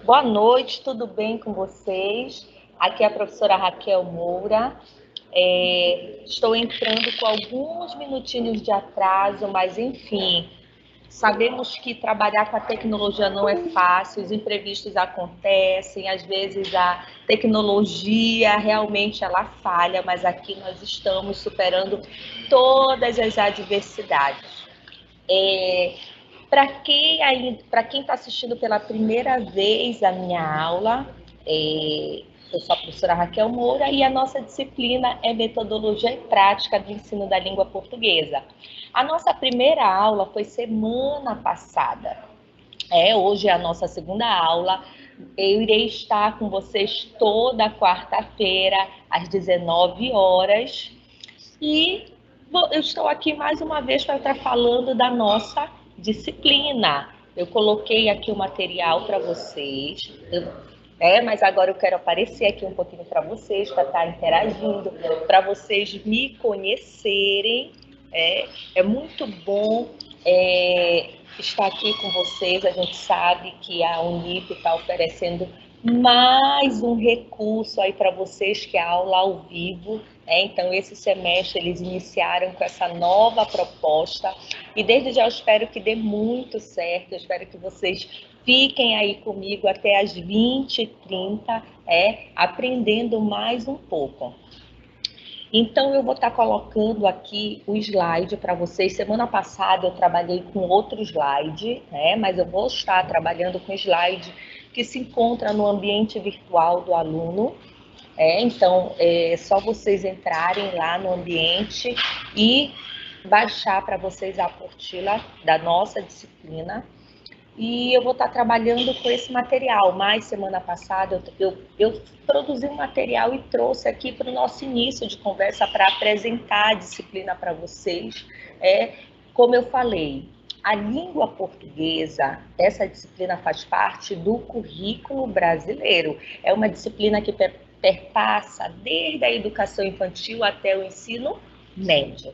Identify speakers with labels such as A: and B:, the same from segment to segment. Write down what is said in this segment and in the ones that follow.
A: Boa noite, tudo bem com vocês? Aqui é a professora Raquel Moura. Estou entrando com alguns minutinhos de atraso, mas enfim, sabemos que trabalhar com a tecnologia não é fácil, os imprevistos acontecem, às vezes a tecnologia realmente ela falha, mas aqui nós estamos superando todas as adversidades. Para quem está assistindo pela primeira vez a minha aula, eu sou a professora Raquel Moura e a nossa disciplina é Metodologia e Prática do Ensino da Língua Portuguesa. A nossa primeira aula foi semana passada. Hoje é a nossa segunda aula. Eu irei estar com vocês toda quarta-feira, às 19 horas. E eu estou aqui mais uma vez para estar falando da nossa disciplina. Eu coloquei aqui o material para vocês, mas agora eu quero aparecer aqui um pouquinho para vocês, para estar interagindo, para vocês me conhecerem. É muito bom estar aqui com vocês. A gente sabe que a Unip está oferecendo mais um recurso aí para vocês, que é a aula ao vivo. Então, esse semestre eles iniciaram com essa nova proposta e desde já eu espero que dê muito certo. Eu espero que vocês fiquem aí comigo até as 20h30, aprendendo mais um pouco. Então, eu vou estar colocando aqui o slide para vocês. Semana passada eu trabalhei com outro slide, mas eu vou estar trabalhando com o slide que se encontra no ambiente virtual do aluno. Então, é só vocês entrarem lá no ambiente e baixar para vocês a apostila da nossa disciplina. E eu vou estar trabalhando com esse material, mas semana passada eu produzi um material e trouxe aqui para o nosso início de conversa para apresentar a disciplina para vocês. Como eu falei, a língua portuguesa, essa disciplina faz parte do currículo brasileiro. É uma disciplina que perpassa desde a educação infantil até o ensino médio.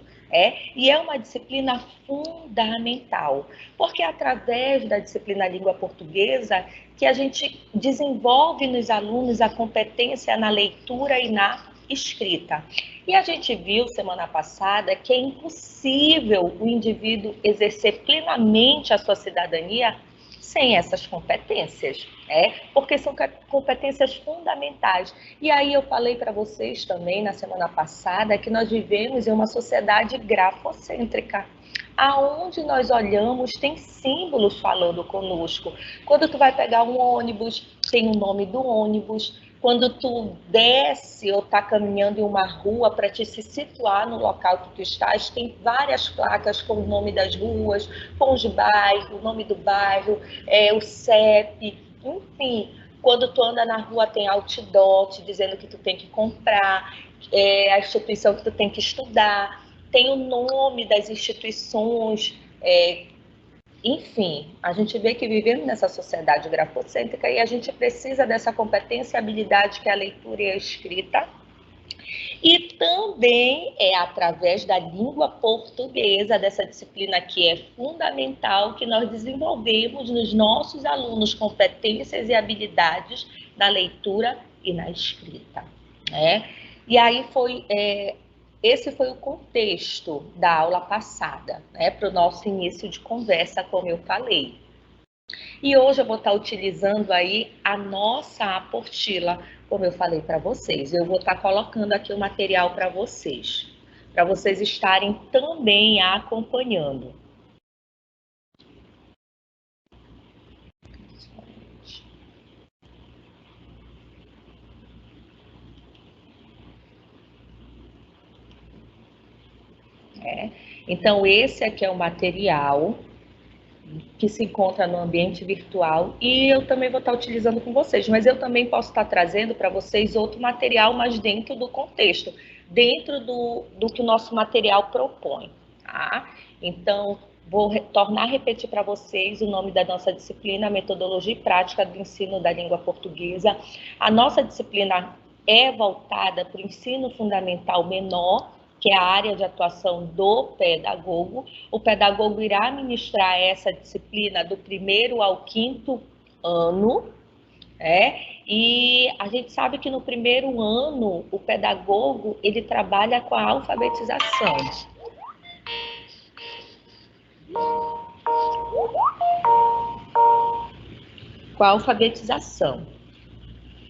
A: E é uma disciplina fundamental, porque é através da disciplina Língua Portuguesa que a gente desenvolve nos alunos a competência na leitura e na escrita. E a gente viu semana passada que é impossível o indivíduo exercer plenamente a sua cidadania sem essas competências, porque são competências fundamentais. E aí eu falei para vocês também na semana passada que nós vivemos em uma sociedade grafocêntrica, aonde nós olhamos tem símbolos falando conosco. Quando tu vai pegar um ônibus, tem o nome do ônibus. Quando tu desce ou está caminhando em uma rua para te se situar no local que tu estás, tem várias placas com o nome das ruas, com os bairros, o nome do bairro, o CEP, enfim. Quando tu anda na rua tem outdoor te dizendo que tu tem que comprar, a instituição que tu tem que estudar, tem o nome das instituições, enfim, a gente vê que vivemos nessa sociedade grafocêntrica e a gente precisa dessa competência e habilidade que é a leitura e a escrita. E também é através da língua portuguesa, dessa disciplina que é fundamental, que nós desenvolvemos nos nossos alunos competências e habilidades na leitura e na escrita. E aí esse foi o contexto da aula passada, para o nosso início de conversa, como eu falei. E hoje eu vou estar utilizando aí a nossa apostila, como eu falei para vocês. Eu vou estar colocando aqui o material para vocês estarem também acompanhando. Então, esse aqui é o material que se encontra no ambiente virtual e eu também vou estar utilizando com vocês, mas eu também posso estar trazendo para vocês outro material, mas dentro do contexto, dentro do que o nosso material propõe, tá? Então, vou tornar a repetir para vocês o nome da nossa disciplina, Metodologia e Prática do Ensino da Língua Portuguesa. A nossa disciplina é voltada para o ensino fundamental menor, que é a área de atuação do pedagogo. O pedagogo irá ministrar essa disciplina do 1º ao 5º ano, e a gente sabe que no 1º ano o pedagogo ele trabalha com a alfabetização. Com a alfabetização.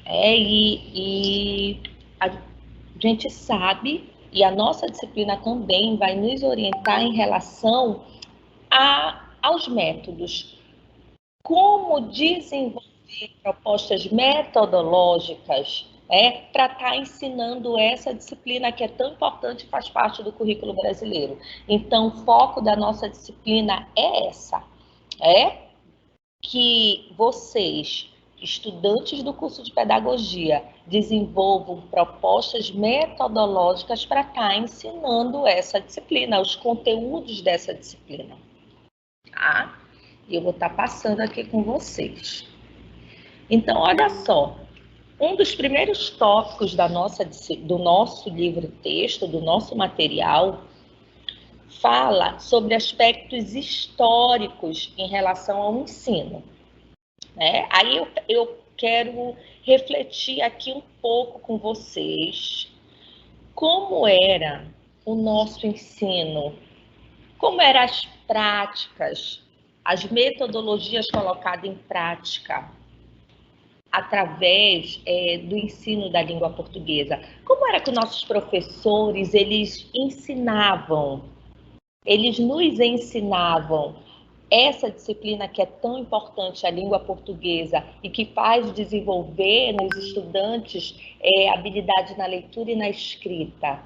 A: E a gente sabe, e a nossa disciplina também vai nos orientar em relação aos métodos. Como desenvolver propostas metodológicas para estar ensinando essa disciplina que é tão importante e faz parte do currículo brasileiro. Então, o foco da nossa disciplina é essa, que vocês, estudantes do curso de pedagogia, desenvolvam propostas metodológicas para estar ensinando essa disciplina, os conteúdos dessa disciplina. Tá? E eu vou estar passando aqui com vocês. Então, olha só, um dos primeiros tópicos do nosso livro-texto, do nosso material, fala sobre aspectos históricos em relação ao ensino. Aí eu quero refletir aqui um pouco com vocês como era o nosso ensino, como eram as práticas, as metodologias colocadas em prática através do ensino da língua portuguesa. Como era que os nossos professores, eles nos ensinavam essa disciplina que é tão importante, a língua portuguesa, e que faz desenvolver nos estudantes habilidade na leitura e na escrita.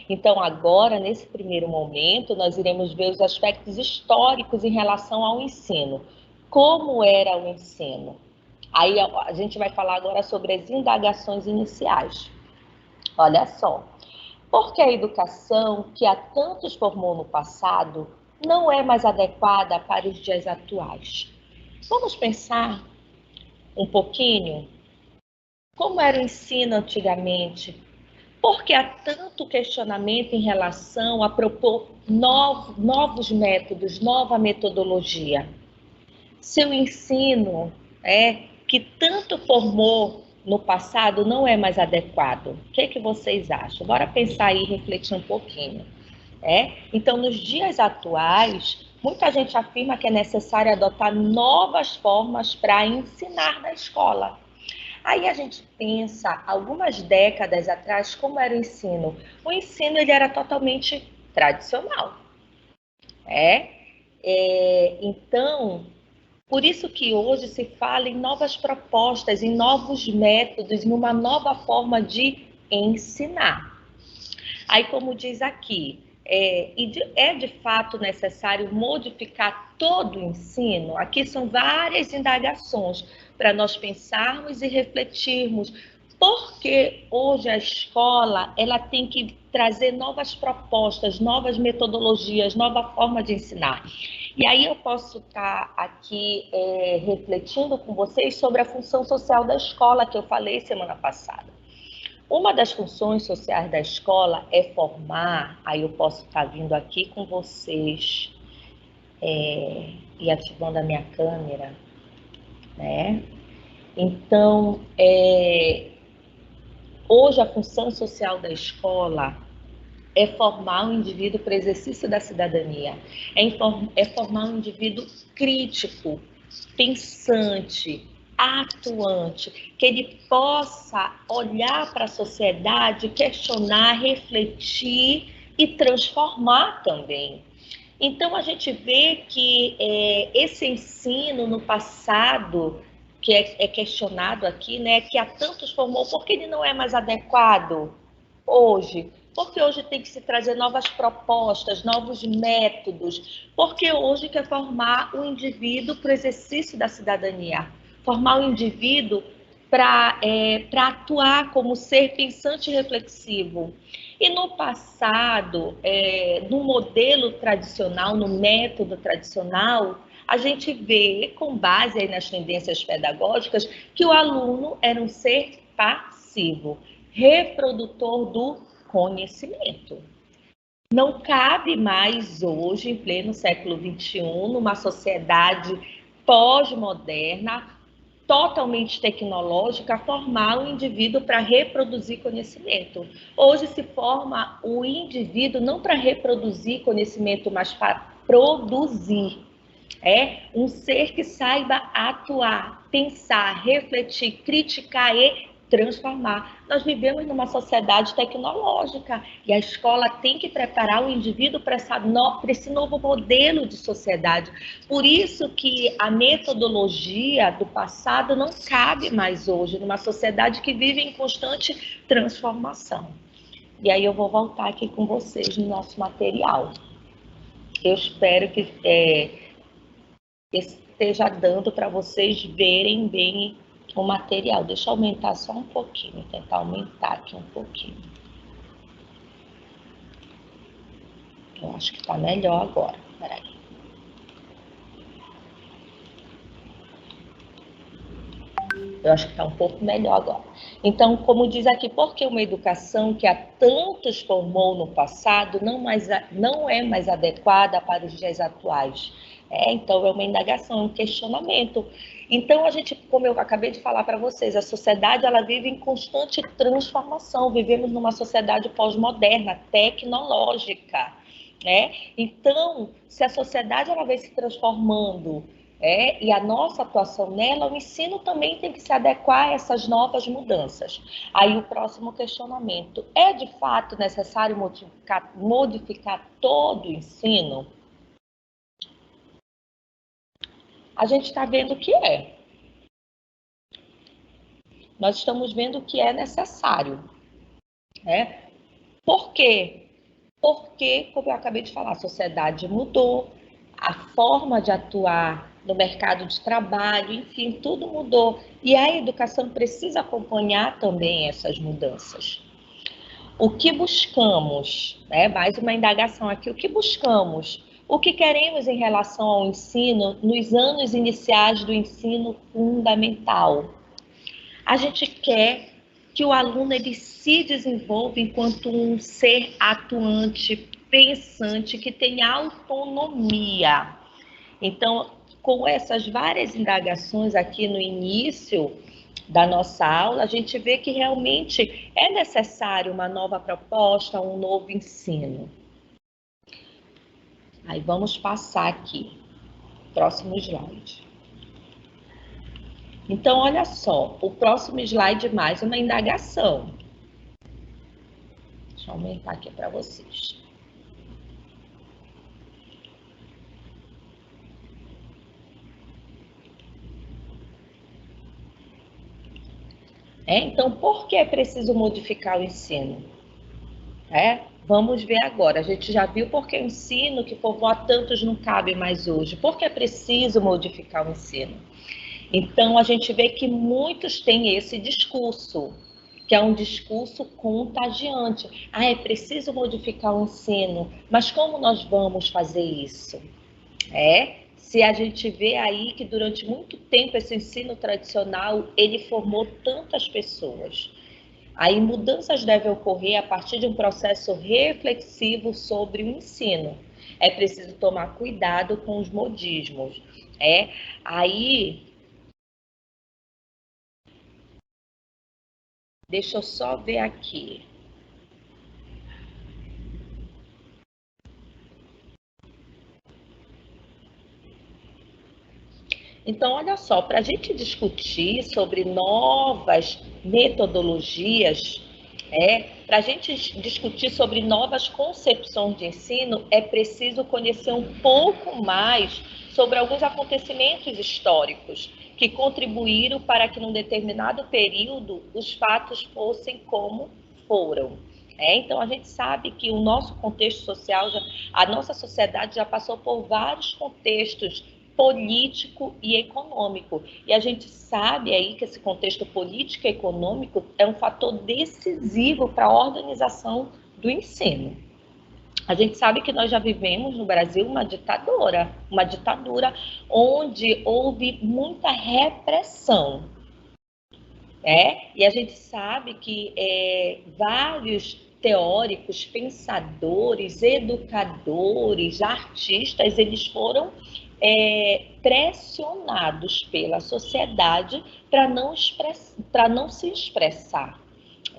A: Então, agora, nesse primeiro momento, nós iremos ver os aspectos históricos em relação ao ensino. Como era o ensino? Aí a gente vai falar agora sobre as indagações iniciais. Olha só, porque a educação que há tantos formou no passado não é mais adequada para os dias atuais. Vamos pensar um pouquinho como era o ensino antigamente? Porque há tanto questionamento em relação a propor novos métodos, nova metodologia. Seu ensino que tanto formou no passado não é mais adequado. O que vocês acham? Bora pensar aí e refletir um pouquinho. Então, nos dias atuais, muita gente afirma que é necessário adotar novas formas para ensinar na escola. Aí a gente pensa, algumas décadas atrás, como era o ensino? O ensino ele era totalmente tradicional. Então, por isso que hoje se fala em novas propostas, em novos métodos, em uma nova forma de ensinar. Aí, como diz aqui, é de fato necessário modificar todo o ensino? Aqui são várias indagações para nós pensarmos e refletirmos, porque hoje a escola ela tem que trazer novas propostas, novas metodologias, nova forma de ensinar. E aí eu posso estar aqui refletindo com vocês sobre a função social da escola, que eu falei semana passada. Uma das funções sociais da escola é formar, aí eu posso estar vindo aqui com vocês e ativando a minha câmera, Então, hoje a função social da escola é formar um indivíduo para o exercício da cidadania, é formar um indivíduo crítico, pensante, atuante, que ele possa olhar para a sociedade, questionar, refletir e transformar também. Então, a gente vê que esse ensino no passado, que é questionado aqui, que há tantos formou, por que ele não é mais adequado hoje? Porque hoje tem que se trazer novas propostas, novos métodos, porque hoje quer formar o indivíduo para o exercício da cidadania, formar o indivíduo para atuar como ser pensante e reflexivo. E no passado, no modelo tradicional, no método tradicional, a gente vê, com base aí nas tendências pedagógicas, que o aluno era um ser passivo, reprodutor do conhecimento. Não cabe mais hoje, em pleno século XXI, numa sociedade pós-moderna, totalmente tecnológica, formar o indivíduo para reproduzir conhecimento. Hoje se forma o indivíduo não para reproduzir conhecimento, mas para produzir. É um ser que saiba atuar, pensar, refletir, criticar e transformar. Nós vivemos numa sociedade tecnológica e a escola tem que preparar o indivíduo para esse novo modelo de sociedade. Por isso que a metodologia do passado não cabe mais hoje, numa sociedade que vive em constante transformação. E aí eu vou voltar aqui com vocês no nosso material. Eu espero que esteja dando para vocês verem bem o material. Deixa eu aumentar só um pouquinho, tentar aumentar aqui um pouquinho. Eu acho que está melhor agora. Peraí. Eu acho que está um pouco melhor agora. Então, como diz aqui, porque uma educação que a tantos formou no passado não é mais adequada para os dias atuais? Então, é uma indagação, um questionamento. Então, a gente, como eu acabei de falar para vocês, a sociedade ela vive em constante transformação. Vivemos numa sociedade pós-moderna, tecnológica. Então, se a sociedade ela vem se transformando e a nossa atuação nela, o ensino também tem que se adequar a essas novas mudanças. Aí o próximo questionamento, é de fato necessário modificar todo o ensino? A gente está vendo que é. Nós estamos vendo que é necessário. Por quê? Porque, como eu acabei de falar, a sociedade mudou, a forma de atuar no mercado de trabalho, enfim, tudo mudou. E a educação precisa acompanhar também essas mudanças. O que buscamos? Mais uma indagação aqui. O que buscamos? O que queremos em relação ao ensino nos anos iniciais do ensino fundamental? A gente quer que o aluno ele se desenvolva enquanto um ser atuante, pensante, que tem autonomia. Então, com essas várias indagações aqui no início da nossa aula, a gente vê que realmente é necessário uma nova proposta, um novo ensino. Aí vamos passar aqui, próximo slide. Então, olha só, o próximo slide mais uma indagação. Deixa eu aumentar aqui para vocês. Então, por que é preciso modificar o ensino? Vamos ver agora. A gente já viu por que o ensino que formou a tantos não cabe mais hoje. Por que é preciso modificar o ensino? Então, a gente vê que muitos têm esse discurso, que é um discurso contagiante. É preciso modificar o ensino, mas como nós vamos fazer isso? Se a gente vê aí que durante muito tempo esse ensino tradicional, ele formou tantas pessoas. Aí mudanças devem ocorrer a partir de um processo reflexivo sobre o ensino. É preciso tomar cuidado com os modismos. Aí deixa eu só ver aqui. Então, olha só, para a gente discutir sobre novas metodologias, para a gente discutir sobre novas concepções de ensino, é preciso conhecer um pouco mais sobre alguns acontecimentos históricos que contribuíram para que, num determinado período, os fatos fossem como foram. Então, a gente sabe que o nosso contexto social, a nossa sociedade já passou por vários contextos político e econômico. E a gente sabe aí que esse contexto político e econômico é um fator decisivo para a organização do ensino. A gente sabe que nós já vivemos no Brasil uma ditadura onde houve muita repressão. E a gente sabe que vários teóricos, pensadores, educadores, artistas, eles foram pressionados pela sociedade para não se expressar,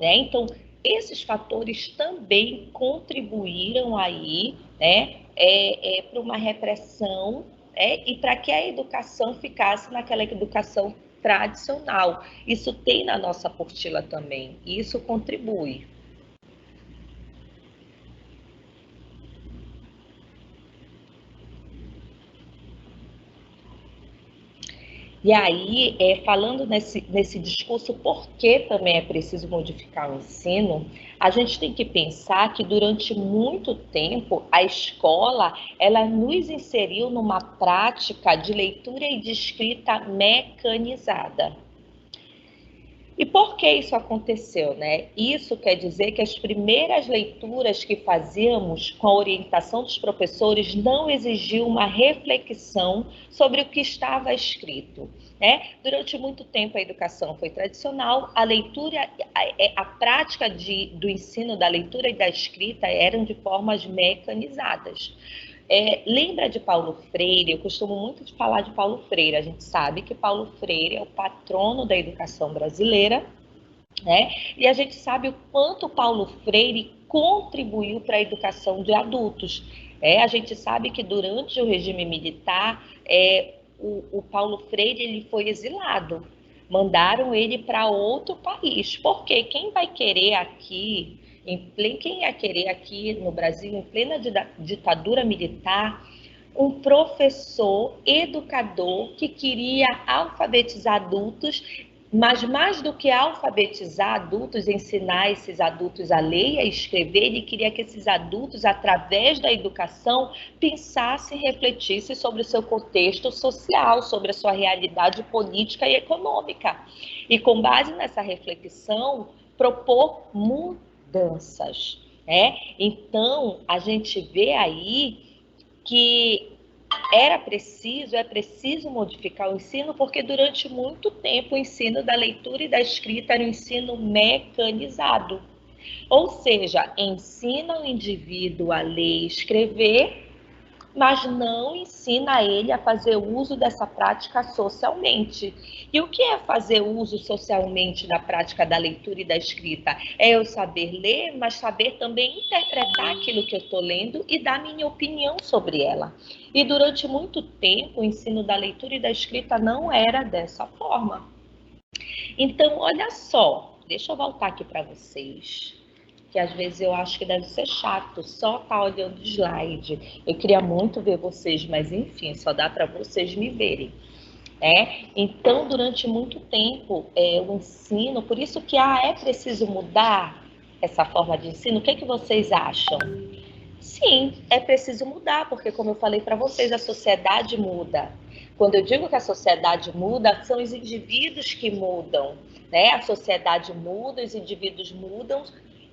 A: né? Então, esses fatores também contribuíram aí, né, para uma repressão, e para que a educação ficasse naquela educação tradicional. Isso tem na nossa apostila também, e isso contribui. E aí, falando nesse discurso, por que também é preciso modificar o ensino, a gente tem que pensar que durante muito tempo a escola ela nos inseriu numa prática de leitura e de escrita mecanizada. E por que isso aconteceu, né? Isso quer dizer que as primeiras leituras que fazíamos com a orientação dos professores não exigiam uma reflexão sobre o que estava escrito, né? Durante muito tempo a educação foi tradicional, a leitura, a prática do ensino da leitura e da escrita eram de formas mecanizadas. Lembra de Paulo Freire? Eu costumo muito de falar de Paulo Freire. A gente sabe que Paulo Freire é o patrono da educação brasileira, né? E a gente sabe o quanto Paulo Freire contribuiu para a educação de adultos. A gente sabe que durante o regime militar, o Paulo Freire ele foi exilado. Mandaram ele para outro país. Porque quem vai querer aqui quem ia querer aqui no Brasil, em plena ditadura militar, um professor, educador, que queria alfabetizar adultos, mas mais do que alfabetizar adultos, ensinar esses adultos a ler e a escrever, ele queria que esses adultos, através da educação, pensassem e refletissem sobre o seu contexto social, sobre a sua realidade política e econômica. E com base nessa reflexão, propor mudanças, né? Então, a gente vê aí que é preciso modificar o ensino, porque durante muito tempo o ensino da leitura e da escrita era um ensino mecanizado. Ou seja, ensina o indivíduo a ler e escrever, mas não ensina ele a fazer uso dessa prática socialmente. E o que é fazer uso socialmente da prática da leitura e da escrita? É eu saber ler, mas saber também interpretar aquilo que eu estou lendo e dar minha opinião sobre ela. E durante muito tempo, o ensino da leitura e da escrita não era dessa forma. Então, olha só, deixa eu voltar aqui para vocês, que às vezes eu acho que deve ser chato só estar olhando o slide. Eu queria muito ver vocês, mas enfim, só dá para vocês me verem. Então, durante muito tempo, o ensino, por isso que é preciso mudar essa forma de ensino. O que vocês acham? Sim, é preciso mudar, porque como eu falei para vocês, a sociedade muda. Quando eu digo que a sociedade muda, são os indivíduos que mudam, né? A sociedade muda, os indivíduos mudam,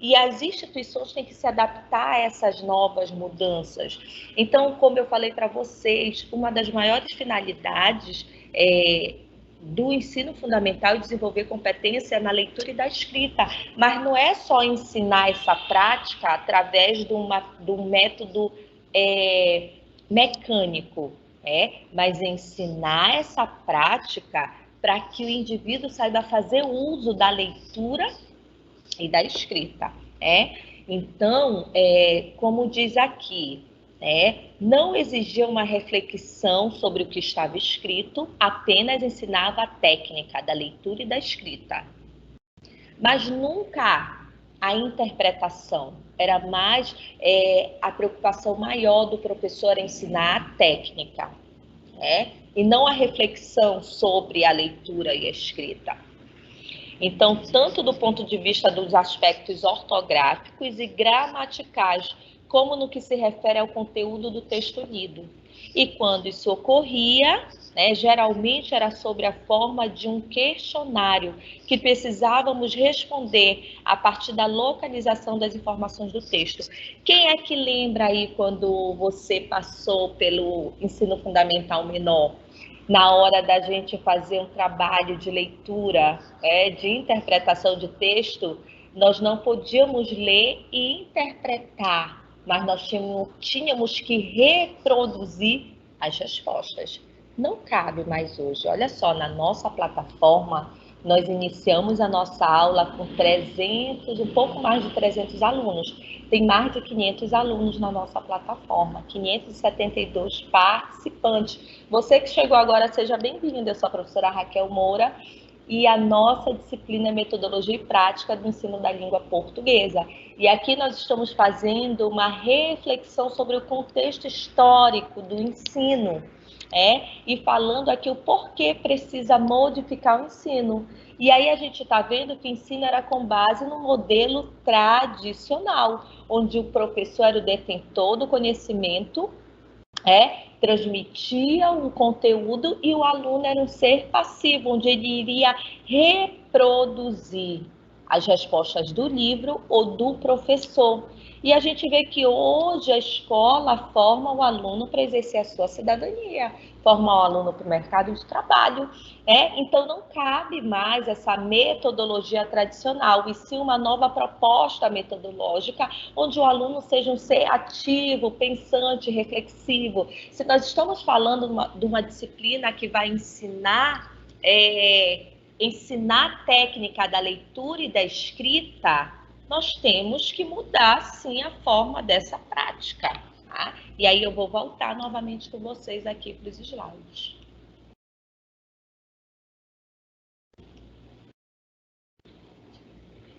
A: e as instituições têm que se adaptar a essas novas mudanças. Então, como eu falei para vocês, uma das maiores finalidades do ensino fundamental é desenvolver competência na leitura e da escrita, mas não é só ensinar essa prática através de um método mecânico, mas ensinar essa prática para que o indivíduo saiba fazer uso da leitura e da escrita. Então, como diz aqui, não exigia uma reflexão sobre o que estava escrito, apenas ensinava a técnica da leitura e da escrita. Mas nunca a interpretação, era mais a preocupação maior do professor ensinar a técnica, e não a reflexão sobre a leitura e a escrita. Então, tanto do ponto de vista dos aspectos ortográficos e gramaticais, como no que se refere ao conteúdo do texto lido. E quando isso ocorria, geralmente era sobre a forma de um questionário que precisávamos responder a partir da localização das informações do texto. Quem é que lembra aí quando você passou pelo ensino fundamental menor? Na hora da gente fazer um trabalho de leitura, de interpretação de texto, nós não podíamos ler e interpretar, mas nós tínhamos que reproduzir as respostas. Não cabe mais hoje. Olha só, na nossa plataforma, nós iniciamos a nossa aula com 300, um pouco mais de 300 alunos. Tem mais de 500 alunos na nossa plataforma, 572 participantes. Você que chegou agora, seja bem-vindo. Eu sou a professora Raquel Moura e a nossa disciplina é Metodologia e Prática do Ensino da Língua Portuguesa. E aqui nós estamos fazendo uma reflexão sobre o contexto histórico do ensino, e falando aqui o porquê precisa modificar o ensino. E aí a gente está vendo que o ensino era com base no modelo tradicional, onde o professor era o detentor do conhecimento, transmitia um conteúdo e o aluno era um ser passivo, onde ele iria reproduzir as respostas do livro ou do professor. E a gente vê que hoje a escola forma o aluno para exercer a sua cidadania, forma o aluno para o mercado de trabalho. Então não cabe mais essa metodologia tradicional, e sim uma nova proposta metodológica, onde o aluno seja um ser ativo, pensante, reflexivo. Se nós estamos falando de uma disciplina que vai ensinar a técnica da leitura e da escrita, nós temos que mudar, sim, a forma dessa prática. Tá? E aí eu vou voltar novamente com vocês aqui para os slides.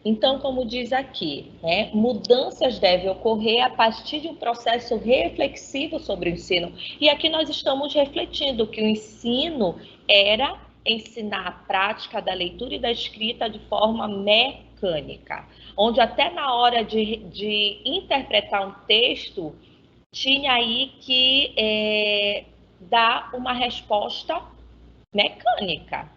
A: Então, como diz aqui, mudanças devem ocorrer a partir de um processo reflexivo sobre o ensino. E aqui nós estamos refletindo que o ensino era ensinar a prática da leitura e da escrita de forma mecânica, onde até na hora de interpretar um texto, tinha aí que dar uma resposta mecânica.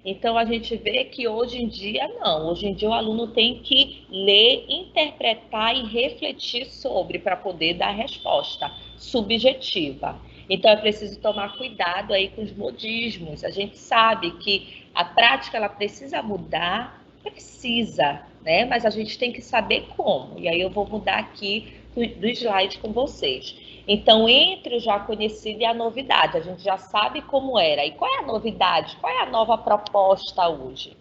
A: Então a gente vê que hoje em dia não, hoje em dia o aluno tem que ler, interpretar e refletir sobre para poder dar a resposta subjetiva. Então é preciso tomar cuidado aí com os modismos. A gente sabe que a prática ela precisa mudar, precisa, mas a gente tem que saber como. E aí eu vou mudar aqui do slide com vocês. Então, entre o já conhecido e a novidade, a gente já sabe como era. E qual é a novidade? Qual é a nova proposta hoje?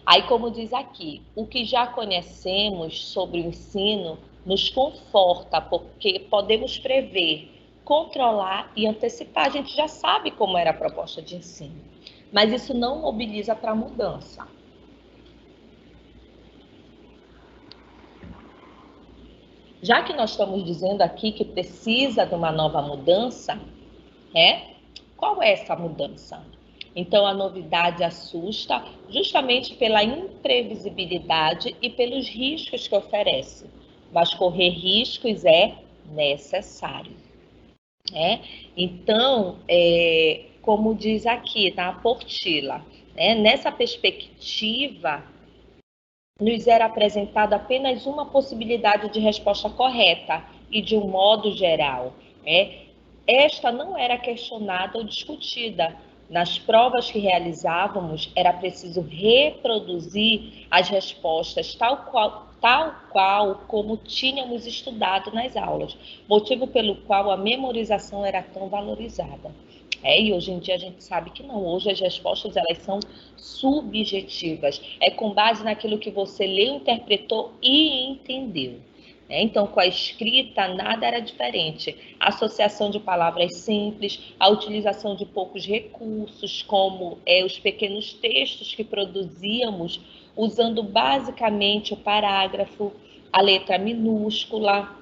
A: Aí, como diz aqui, o que já conhecemos sobre o ensino nos conforta, porque podemos prever, controlar e antecipar. A gente já sabe como era a proposta de ensino, mas isso não mobiliza para a mudança. Já que nós estamos dizendo aqui que precisa de uma nova mudança, qual é essa mudança? Então, a novidade assusta justamente pela imprevisibilidade e pelos riscos que oferece. Mas correr riscos é necessário. Então, como diz aqui na apostila, nessa perspectiva, nos era apresentada apenas uma possibilidade de resposta correta e de um modo geral. Esta não era questionada ou discutida. Nas provas que realizávamos, era preciso reproduzir as respostas tal qual como tínhamos estudado nas aulas, motivo pelo qual a memorização era tão valorizada. E hoje em dia a gente sabe que não. Hoje as respostas elas são subjetivas. É com base naquilo que você leu, interpretou e entendeu. Então, com a escrita, nada era diferente. A associação de palavras simples, a utilização de poucos recursos, como os pequenos textos que produzíamos, usando basicamente o parágrafo, a letra minúscula,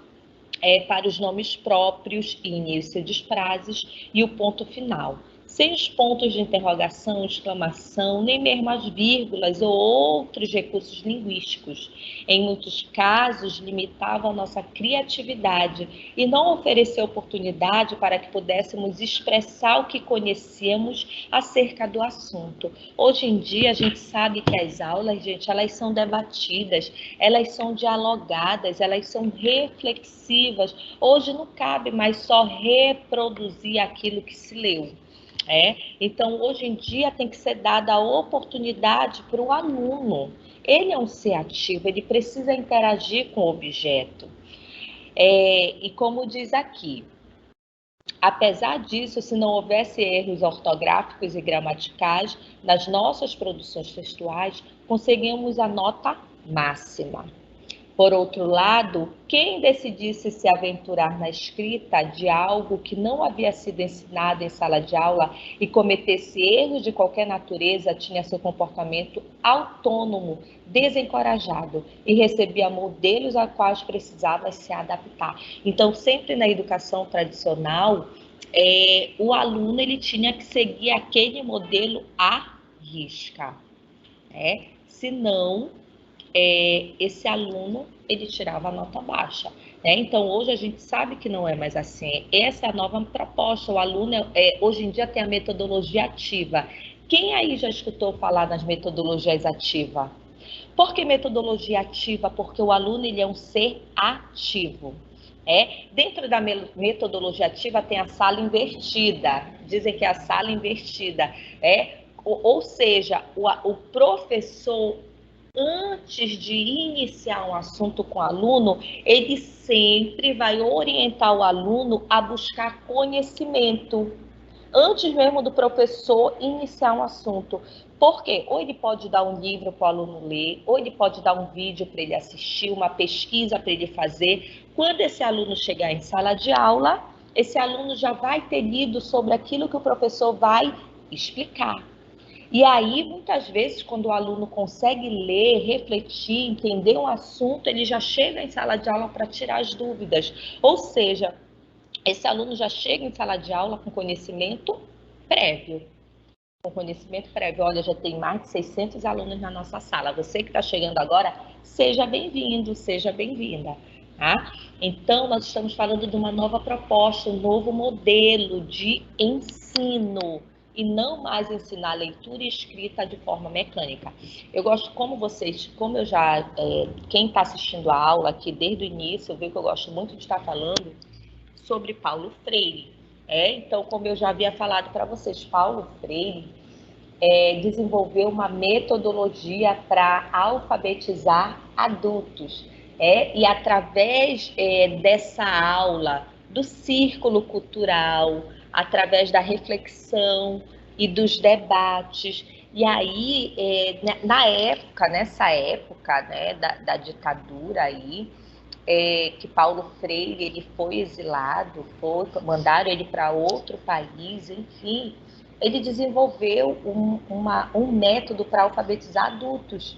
A: para os nomes próprios, início de frases e o ponto final. Sem os pontos de interrogação, exclamação, nem mesmo as vírgulas ou outros recursos linguísticos. Em muitos casos, limitavam a nossa criatividade e não ofereceu oportunidade para que pudéssemos expressar o que conhecíamos acerca do assunto. Hoje em dia, a gente sabe que as aulas, gente, elas são debatidas, elas são dialogadas, elas são reflexivas. Hoje não cabe mais só reproduzir aquilo que se leu. Então, hoje em dia, tem que ser dada a oportunidade para o aluno ele é um ser ativo, ele precisa interagir com o objeto. E como diz aqui, apesar disso, se não houvesse erros ortográficos e gramaticais nas nossas produções textuais, conseguimos a nota máxima. Por outro lado, quem decidisse se aventurar na escrita de algo que não havia sido ensinado em sala de aula e cometesse erros de qualquer natureza, tinha seu comportamento autônomo, desencorajado e recebia modelos a quais precisava se adaptar. Então, sempre na educação tradicional, o aluno ele tinha que seguir aquele modelo à risca, senão esse aluno ele tirava a nota baixa. Então, hoje a gente sabe que não é mais assim. Essa é a nova proposta. O aluno, hoje em dia, tem a metodologia ativa. Quem aí já escutou falar das metodologias ativas? Por que metodologia ativa? Porque o aluno ele é um ser ativo. Dentro da metodologia ativa tem a sala invertida. Dizem que é a sala invertida. Ou seja, o professor, antes de iniciar um assunto com o aluno, ele sempre vai orientar o aluno a buscar conhecimento, antes mesmo do professor iniciar um assunto. Por quê? Ou ele pode dar um livro para o aluno ler, ou ele pode dar um vídeo para ele assistir, uma pesquisa para ele fazer. Quando esse aluno chegar em sala de aula, esse aluno já vai ter lido sobre aquilo que o professor vai explicar. E aí, muitas vezes, quando o aluno consegue ler, refletir, entender um assunto, ele já chega em sala de aula para tirar as dúvidas. Ou seja, esse aluno já chega em sala de aula com conhecimento prévio. Olha, já tem mais de 600 alunos na nossa sala. Você que está chegando agora, seja bem-vindo, seja bem-vinda. Tá? Então, nós estamos falando de uma nova proposta, um novo modelo de ensino, e não mais ensinar leitura e escrita de forma mecânica. Eu gosto, como eu já, quem está assistindo a aula aqui desde o início, eu vejo que eu gosto muito de estar falando sobre Paulo Freire. Então, como eu já havia falado para vocês, Paulo Freire desenvolveu uma metodologia para alfabetizar adultos. E através dessa aula, do círculo cultural, através da reflexão e dos debates. E aí, nessa época da ditadura aí, que Paulo Freire ele foi exilado, mandaram ele para outro país, enfim, ele desenvolveu um método para alfabetizar adultos.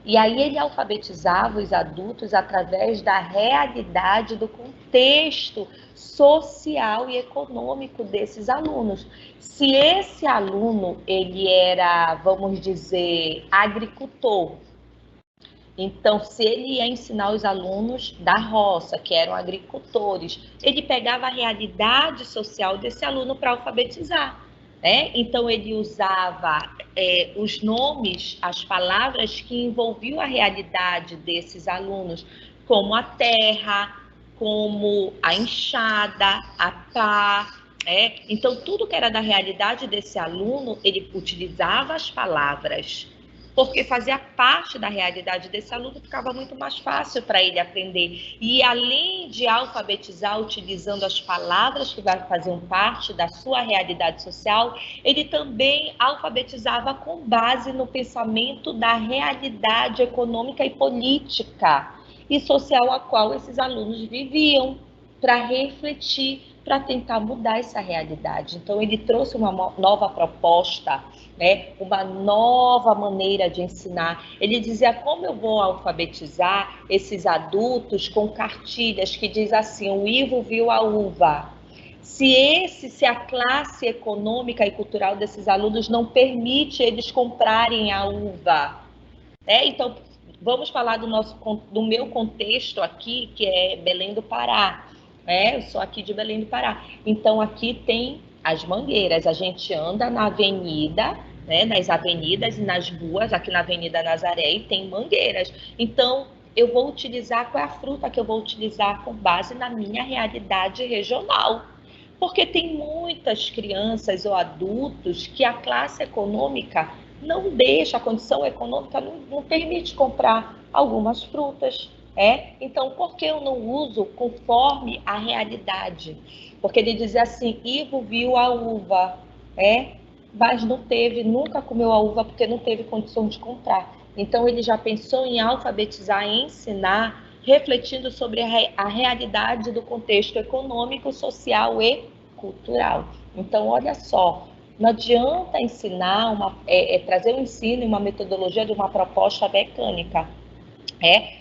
A: E aí ele alfabetizava os adultos através da realidade do contexto social e econômico desses alunos. Se esse aluno ele era, vamos dizer, agricultor, então, se ele ia ensinar os alunos da roça, que eram agricultores, ele pegava a realidade social desse aluno para alfabetizar. Então, ele usava os nomes, as palavras que envolviam a realidade desses alunos, como a terra, como a enxada, a pá. Então, tudo que era da realidade desse aluno, ele utilizava as palavras, porque fazia parte da realidade desse aluno, ficava muito mais fácil para ele aprender. E além de alfabetizar utilizando as palavras que faziam parte da sua realidade social, ele também alfabetizava com base no pensamento da realidade econômica e política e social a qual esses alunos viviam, para refletir, para tentar mudar essa realidade. Então, ele trouxe uma nova proposta, uma nova maneira de ensinar. Ele dizia: como eu vou alfabetizar esses adultos com cartilhas que diz assim: o Ivo viu a uva. Se a classe econômica e cultural desses alunos não permite eles comprarem a uva. Então, vamos falar do meu contexto aqui, que é Belém do Pará. Eu sou aqui de Belém do Pará. Então, aqui tem as mangueiras. A gente anda na avenida, nas avenidas e nas ruas, aqui na Avenida Nazaré, e tem mangueiras. Então, eu vou utilizar, qual é a fruta que eu vou utilizar com base na minha realidade regional. Porque tem muitas crianças ou adultos que a classe econômica não deixa, a condição econômica não permite comprar algumas frutas. Então, por que eu não uso conforme a realidade? Porque ele dizia assim, Ivo viu a uva, mas não teve, nunca comeu a uva porque não teve condição de comprar. Então, ele já pensou em alfabetizar e ensinar, refletindo sobre a realidade do contexto econômico, social e cultural. Então, olha só, não adianta ensinar, trazer um ensino e uma metodologia de uma proposta mecânica,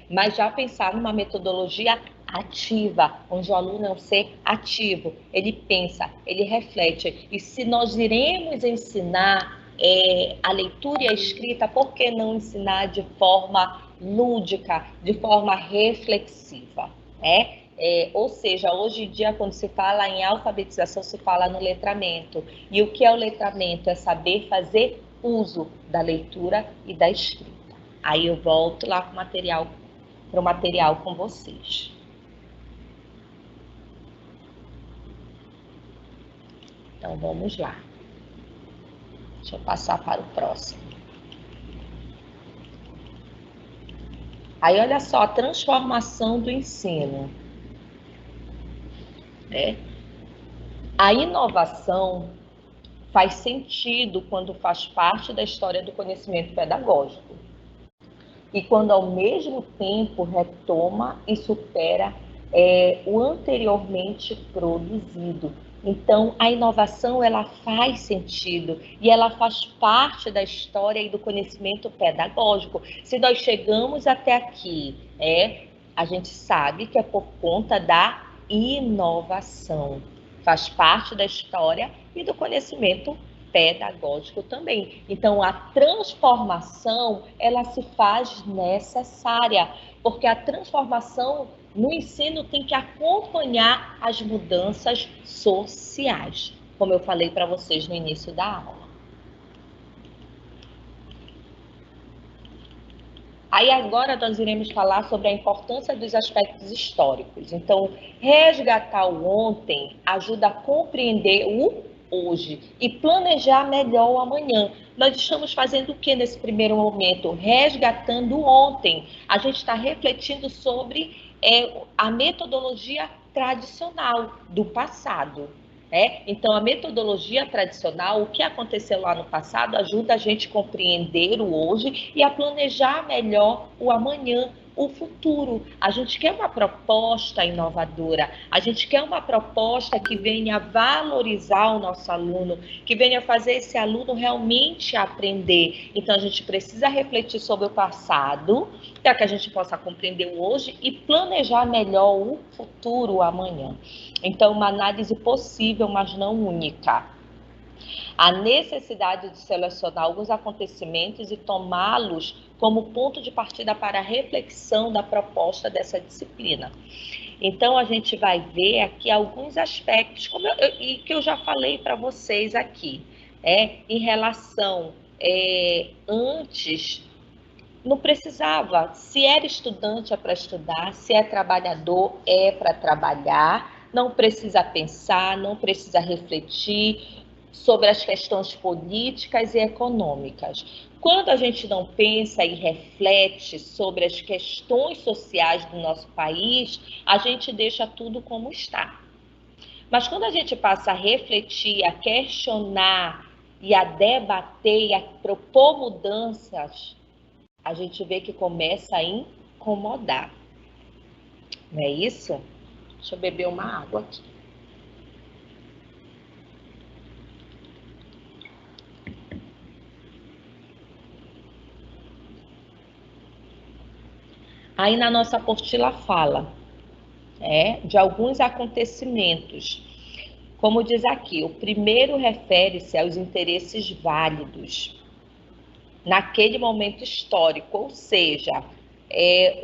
A: mas já pensar numa metodologia ativa, onde o aluno é um ser ativo, ele pensa, ele reflete. E se nós iremos ensinar a leitura e a escrita, por que não ensinar de forma lúdica, de forma reflexiva? Ou seja, hoje em dia, quando se fala em alfabetização, se fala no letramento. E o que é o letramento? É saber fazer uso da leitura e da escrita. Aí eu volto lá para o material com vocês. Então, vamos lá. Deixa eu passar para o próximo. Aí, olha só, a transformação do ensino. A inovação faz sentido quando faz parte da história do conhecimento pedagógico. E quando, ao mesmo tempo, retoma e supera o anteriormente produzido. Então, a inovação, ela faz sentido e ela faz parte da história e do conhecimento pedagógico. Se nós chegamos até aqui, a gente sabe que é por conta da inovação. Faz parte da história e do conhecimento pedagógico também. Então, a transformação, ela se faz necessária, porque a transformação no ensino tem que acompanhar as mudanças sociais, como eu falei para vocês no início da aula. Aí agora nós iremos falar sobre a importância dos aspectos históricos. Então, resgatar o ontem ajuda a compreender o hoje e planejar melhor o amanhã. Nós estamos fazendo o que nesse primeiro momento? Resgatando o ontem. A gente está refletindo sobre a metodologia tradicional do passado. Então, a metodologia tradicional, o que aconteceu lá no passado, ajuda a gente a compreender o hoje e a planejar melhor o amanhã, o futuro. A gente quer uma proposta inovadora, a gente quer uma proposta que venha valorizar o nosso aluno, que venha fazer esse aluno realmente aprender. Então, a gente precisa refletir sobre o passado, para que a gente possa compreender o hoje e planejar melhor o futuro, o amanhã. Então, uma análise possível, mas não única. A necessidade de selecionar alguns acontecimentos e tomá-los como ponto de partida para a reflexão da proposta dessa disciplina. Então, a gente vai ver aqui alguns aspectos, que eu já falei para vocês aqui, em relação, antes, não precisava, se era estudante é para estudar, se é trabalhador é para trabalhar, não precisa pensar, não precisa refletir sobre as questões políticas e econômicas. Quando a gente não pensa e reflete sobre as questões sociais do nosso país, a gente deixa tudo como está. Mas quando a gente passa a refletir, a questionar e a debater e a propor mudanças, a gente vê que começa a incomodar. Não é isso? Deixa eu beber uma água aqui. Aí na nossa apostila fala de alguns acontecimentos. Como diz aqui, o primeiro refere-se aos interesses válidos naquele momento histórico, ou seja,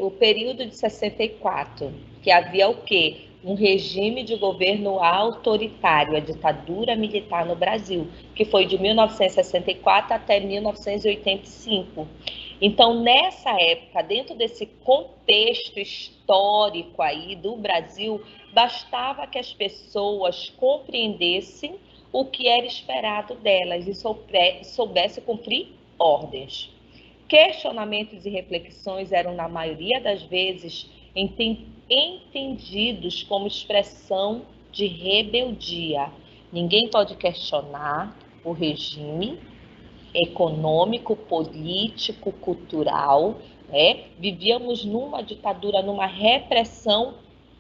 A: o período de 64, que havia o quê? Um regime de governo autoritário, a ditadura militar no Brasil, que foi de 1964 até 1985. Então, nessa época, dentro desse contexto histórico aí do Brasil, bastava que as pessoas compreendessem o que era esperado delas e soubessem cumprir ordens. Questionamentos e reflexões eram, na maioria das vezes, entendidos como expressão de rebeldia. Ninguém pode questionar o regime econômico, político, cultural, né? Vivíamos numa ditadura, numa repressão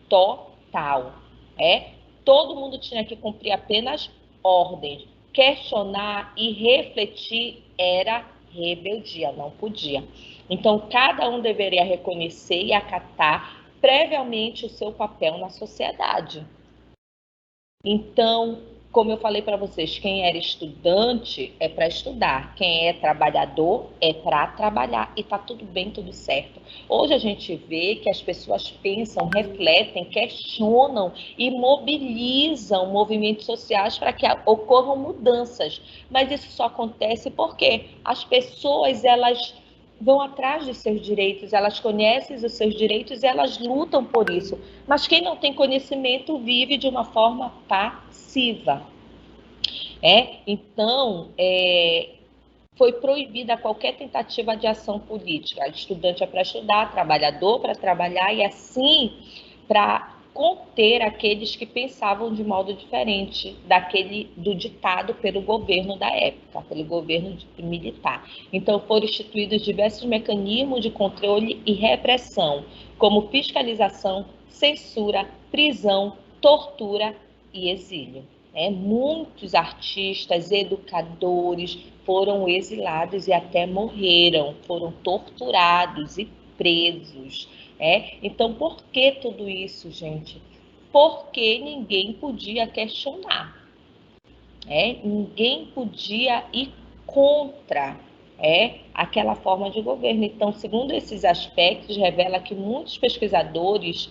A: total, né? Todo mundo tinha que cumprir apenas ordens. Questionar e refletir era rebeldia, não podia. Então, cada um deveria reconhecer e acatar previamente o seu papel na sociedade. Então, como eu falei para vocês, quem era estudante é para estudar, quem é trabalhador é para trabalhar, e tá tudo bem, tudo certo. Hoje a gente vê que as pessoas pensam, refletem, questionam e mobilizam movimentos sociais para que ocorram mudanças, mas isso só acontece porque as pessoas, elas vão atrás dos seus direitos, elas conhecem os seus direitos e elas lutam por isso. Mas quem não tem conhecimento vive de uma forma passiva. Então, foi proibida qualquer tentativa de ação política. Estudante é para estudar, trabalhador para trabalhar, e assim para conter aqueles que pensavam de modo diferente do ditado pelo governo da época, pelo governo militar. Então foram instituídos diversos mecanismos de controle e repressão, como fiscalização, censura, prisão, tortura e exílio. Muitos artistas, educadores foram exilados e até morreram, foram torturados e presos. Então, por que tudo isso, gente? Porque ninguém podia questionar, ninguém podia ir contra aquela forma de governo. Então, segundo esses aspectos, revela que muitos pesquisadores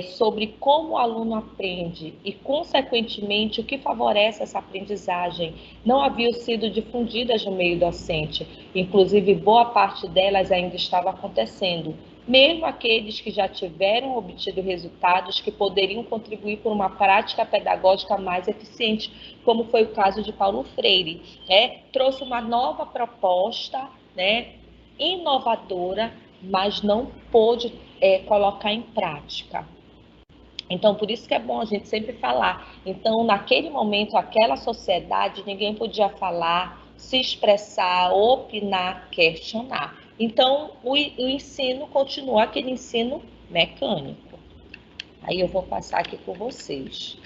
A: sobre como o aluno aprende e, consequentemente, o que favorece essa aprendizagem não haviam sido difundidas no meio docente. Inclusive, boa parte delas ainda estava acontecendo, mesmo aqueles que já tiveram obtido resultados que poderiam contribuir para uma prática pedagógica mais eficiente, como foi o caso de Paulo Freire. Trouxe uma nova proposta, inovadora, mas não pôde colocar em prática. Então, por isso que é bom a gente sempre falar. Então, naquele momento, aquela sociedade, ninguém podia falar, se expressar, opinar, questionar. Então, o ensino continua aquele ensino mecânico. Aí eu vou passar aqui com vocês.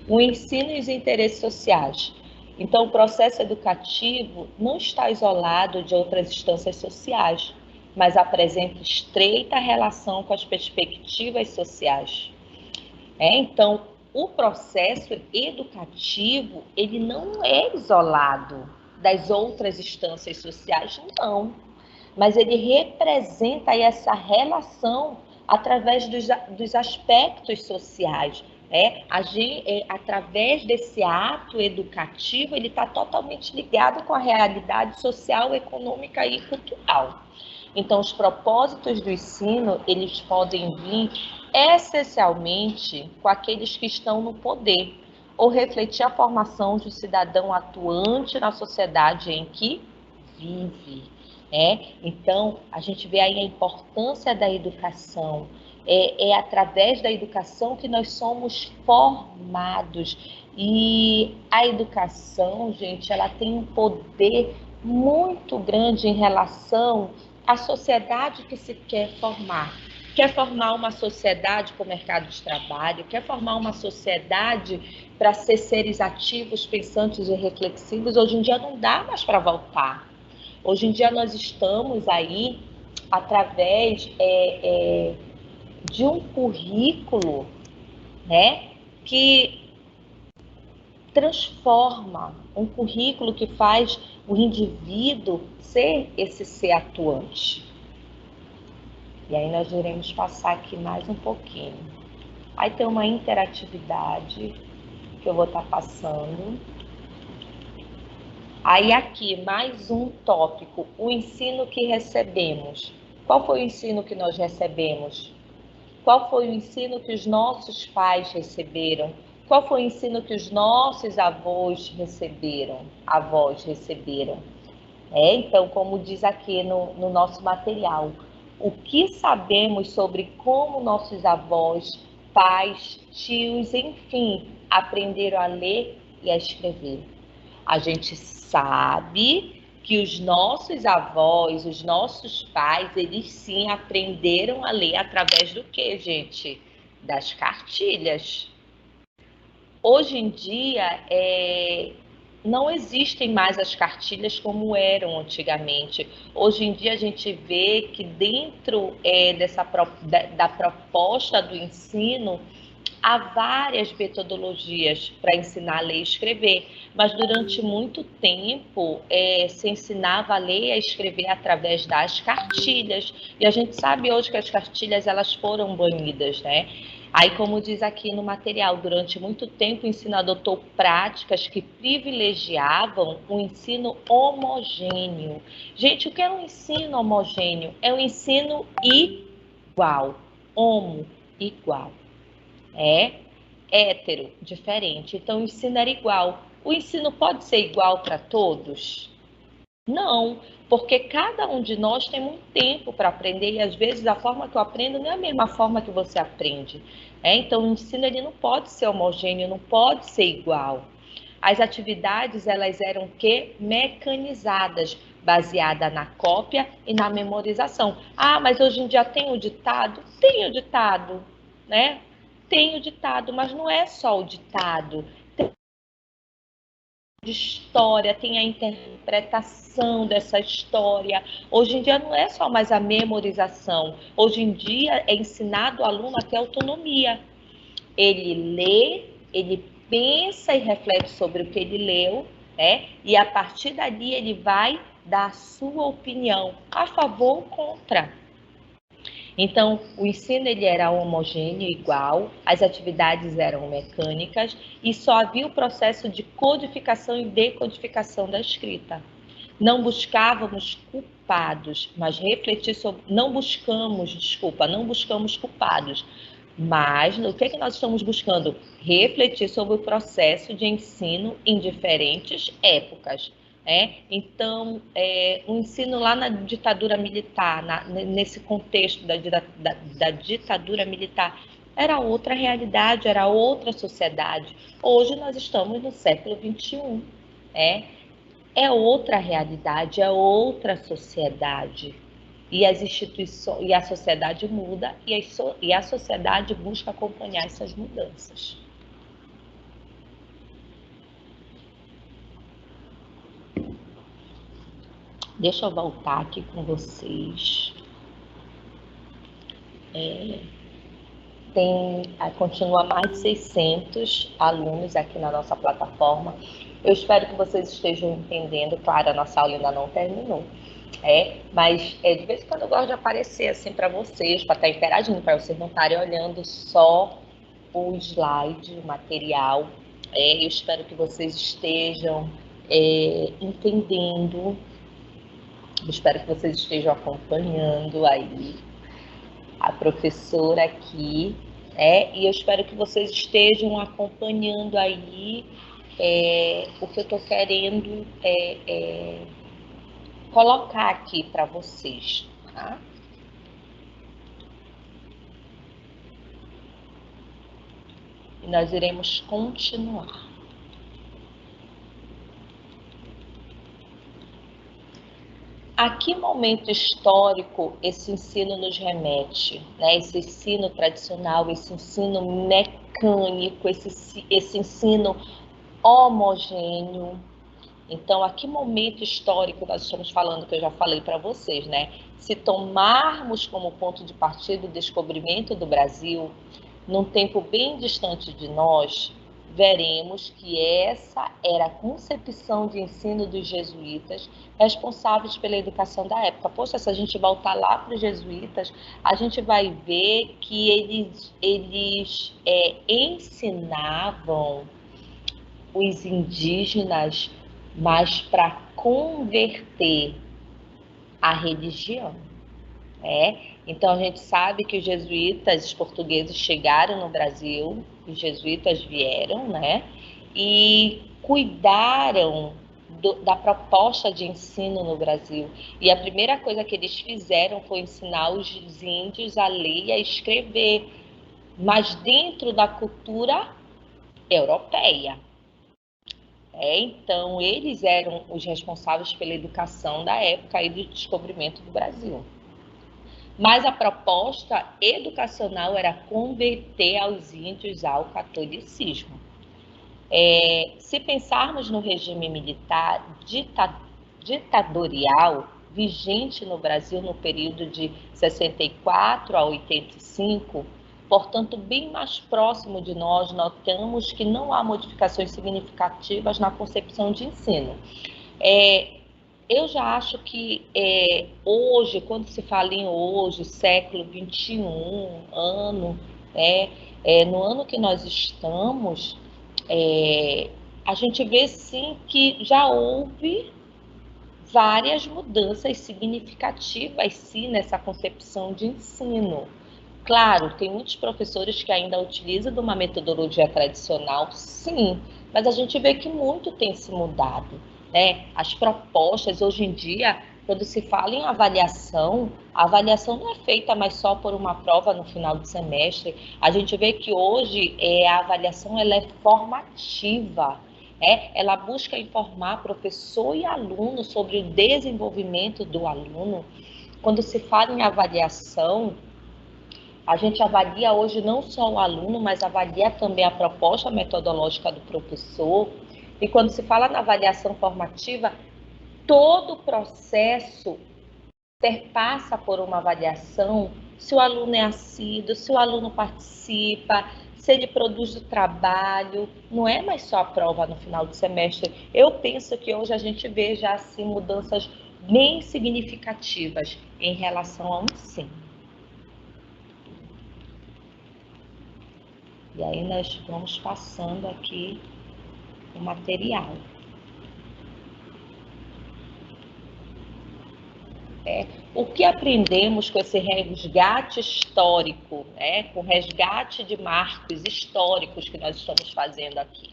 A: O ensino e os interesses sociais. Então, o processo educativo não está isolado de outras instâncias sociais, mas apresenta estreita relação com as perspectivas sociais. Então, o processo educativo, ele não é isolado das outras instâncias sociais, não. Mas ele representa essa relação através dos aspectos sociais. Através desse ato educativo, ele está totalmente ligado com a realidade social, econômica e cultural. Então, os propósitos do ensino, eles podem vir essencialmente com aqueles que estão no poder, ou refletir a formação de um cidadão atuante na sociedade em que vive. Então, a gente vê aí a importância da educação. É através da educação que nós somos formados. E a educação, gente, ela tem um poder muito grande em relação à sociedade que se quer formar. Quer formar uma sociedade com o mercado de trabalho, quer formar uma sociedade para ser seres ativos, pensantes e reflexivos. Hoje em dia não dá mais para voltar. Hoje em dia nós estamos aí através de um currículo, que transforma, um currículo que faz o indivíduo ser esse ser atuante. E aí nós iremos passar aqui mais um pouquinho. Aí tem uma interatividade que eu vou estar passando. Aí aqui, mais um tópico, o ensino que recebemos. Qual foi o ensino que nós recebemos? Qual foi o ensino que os nossos pais receberam? Qual foi o ensino que os nossos avós receberam? Então, como diz aqui no nosso material, o que sabemos sobre como nossos avós, pais, tios, enfim, aprenderam a ler e a escrever? A gente sabe que os nossos avós, os nossos pais, eles sim aprenderam a ler através do quê, gente? Das cartilhas. Hoje em dia, não existem mais as cartilhas como eram antigamente. Hoje em dia, a gente vê que dentro da proposta do ensino, há várias metodologias para ensinar a ler e escrever, mas durante muito tempo se ensinava a ler e a escrever através das cartilhas. E a gente sabe hoje que as cartilhas elas foram banidas, né? Aí, como diz aqui no material, durante muito tempo o ensino adotou práticas que privilegiavam o ensino homogêneo. Gente, o que é um ensino homogêneo? É um ensino igual, homo, igual. Hétero, diferente. Então, o ensino era igual. O ensino pode ser igual para todos? Não, porque cada um de nós tem um tempo para aprender e às vezes a forma que eu aprendo não é a mesma forma que você aprende. Então, o ensino ele não pode ser homogêneo, não pode ser igual. As atividades elas eram mecanizadas, baseada na cópia e na memorização. Ah, mas hoje em dia tem o ditado? Tem o ditado, né? Tem o ditado, mas não é só o ditado. De história, tem a interpretação dessa história. Hoje em dia não é só mais a memorização. Hoje em dia é ensinado ao aluno a ter autonomia. Ele lê, ele pensa e reflete sobre o que ele leu, e a partir dali ele vai dar a sua opinião, a favor ou contra. Então, o ensino ele era homogêneo, igual, as atividades eram mecânicas e só havia o processo de codificação e decodificação da escrita. Não buscávamos culpados, mas refletir sobre... Não buscamos culpados, mas o que nós estamos buscando? Refletir sobre o processo de ensino em diferentes épocas. Então, o ensino lá na ditadura militar, nesse contexto da ditadura militar, era outra realidade, era outra sociedade. Hoje nós estamos no século XXI. É outra realidade, é outra sociedade. E as instituições, e a sociedade muda e a sociedade busca acompanhar essas mudanças. Deixa eu voltar aqui com vocês. Continua mais de 600 alunos aqui na nossa plataforma. Eu espero que vocês estejam entendendo. Claro, a nossa aula ainda não terminou. Mas de vez em quando eu gosto de aparecer assim para vocês, para estar interagindo, para vocês não estarem olhando só o slide, o material. Eu espero que vocês estejam entendendo. Eu espero que vocês estejam acompanhando aí a professora aqui, e eu espero que vocês estejam acompanhando aí o que eu estou querendo colocar aqui para vocês, tá? E nós iremos continuar. A que momento histórico esse ensino nos remete? Esse ensino tradicional, esse ensino mecânico, esse ensino homogêneo. Então, a que momento histórico nós estamos falando, que eu já falei para vocês, Se tomarmos como ponto de partida o descobrimento do Brasil, num tempo bem distante de nós, veremos que essa era a concepção de ensino dos jesuítas, responsáveis pela educação da época. Poxa, se a gente voltar lá para os jesuítas, a gente vai ver que eles ensinavam os indígenas, mas para converter a religião. Então, a gente sabe que os jesuítas, os portugueses chegaram no Brasil, os jesuítas vieram, e cuidaram da proposta de ensino no Brasil. E a primeira coisa que eles fizeram foi ensinar os índios a ler e a escrever, mas dentro da cultura europeia. Então, eles eram os responsáveis pela educação da época e do descobrimento do Brasil. Mas a proposta educacional era converter aos índios ao catolicismo. Se pensarmos no regime militar ditatorial vigente no Brasil no período de 64 a 85, portanto, bem mais próximo de nós, notamos que não há modificações significativas na concepção de ensino. Eu já acho que hoje, quando se fala em hoje, século XXI, no ano que nós estamos, a gente vê sim que já houve várias mudanças significativas sim nessa concepção de ensino. Claro, tem muitos professores que ainda utilizam de uma metodologia tradicional, sim, mas a gente vê que muito tem se mudado, né? As propostas hoje em dia, quando se fala em avaliação, a avaliação não é feita mais só por uma prova no final do semestre. A gente vê que hoje a avaliação ela é formativa. Ela busca informar professor e aluno sobre o desenvolvimento do aluno. Quando se fala em avaliação, a gente avalia hoje não só o aluno, mas avalia também a proposta metodológica do professor. E quando se fala na avaliação formativa, todo o processo perpassa por uma avaliação, se o aluno é assíduo, se o aluno participa, se ele produz o trabalho, não é mais só a prova no final do semestre. Eu penso que hoje a gente vê já assim mudanças bem significativas em relação ao ensino. E aí nós vamos passando aqui o material. O que aprendemos com esse resgate histórico, com o resgate de marcos históricos que nós estamos fazendo aqui?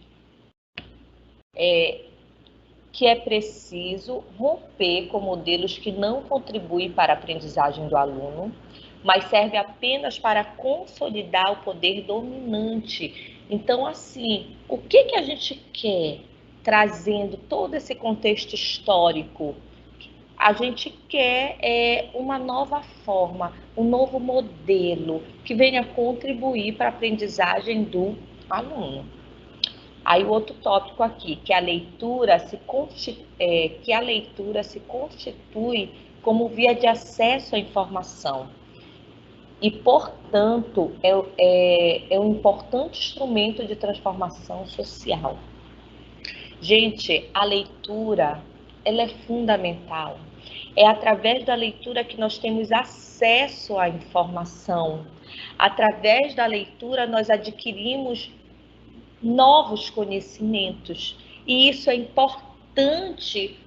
A: Que é preciso romper com modelos que não contribuem para a aprendizagem do aluno, mas serve apenas para consolidar o poder dominante. Então, assim, o que a gente quer trazendo todo esse contexto histórico? A gente quer uma nova forma, um novo modelo que venha contribuir para a aprendizagem do aluno. Aí o outro tópico aqui, que a leitura se constitui como via de acesso à informação e, portanto, é um importante instrumento de transformação social. Gente, a leitura, ela é fundamental. É através da leitura que nós temos acesso à informação. Através da leitura, nós adquirimos novos conhecimentos. E isso é importante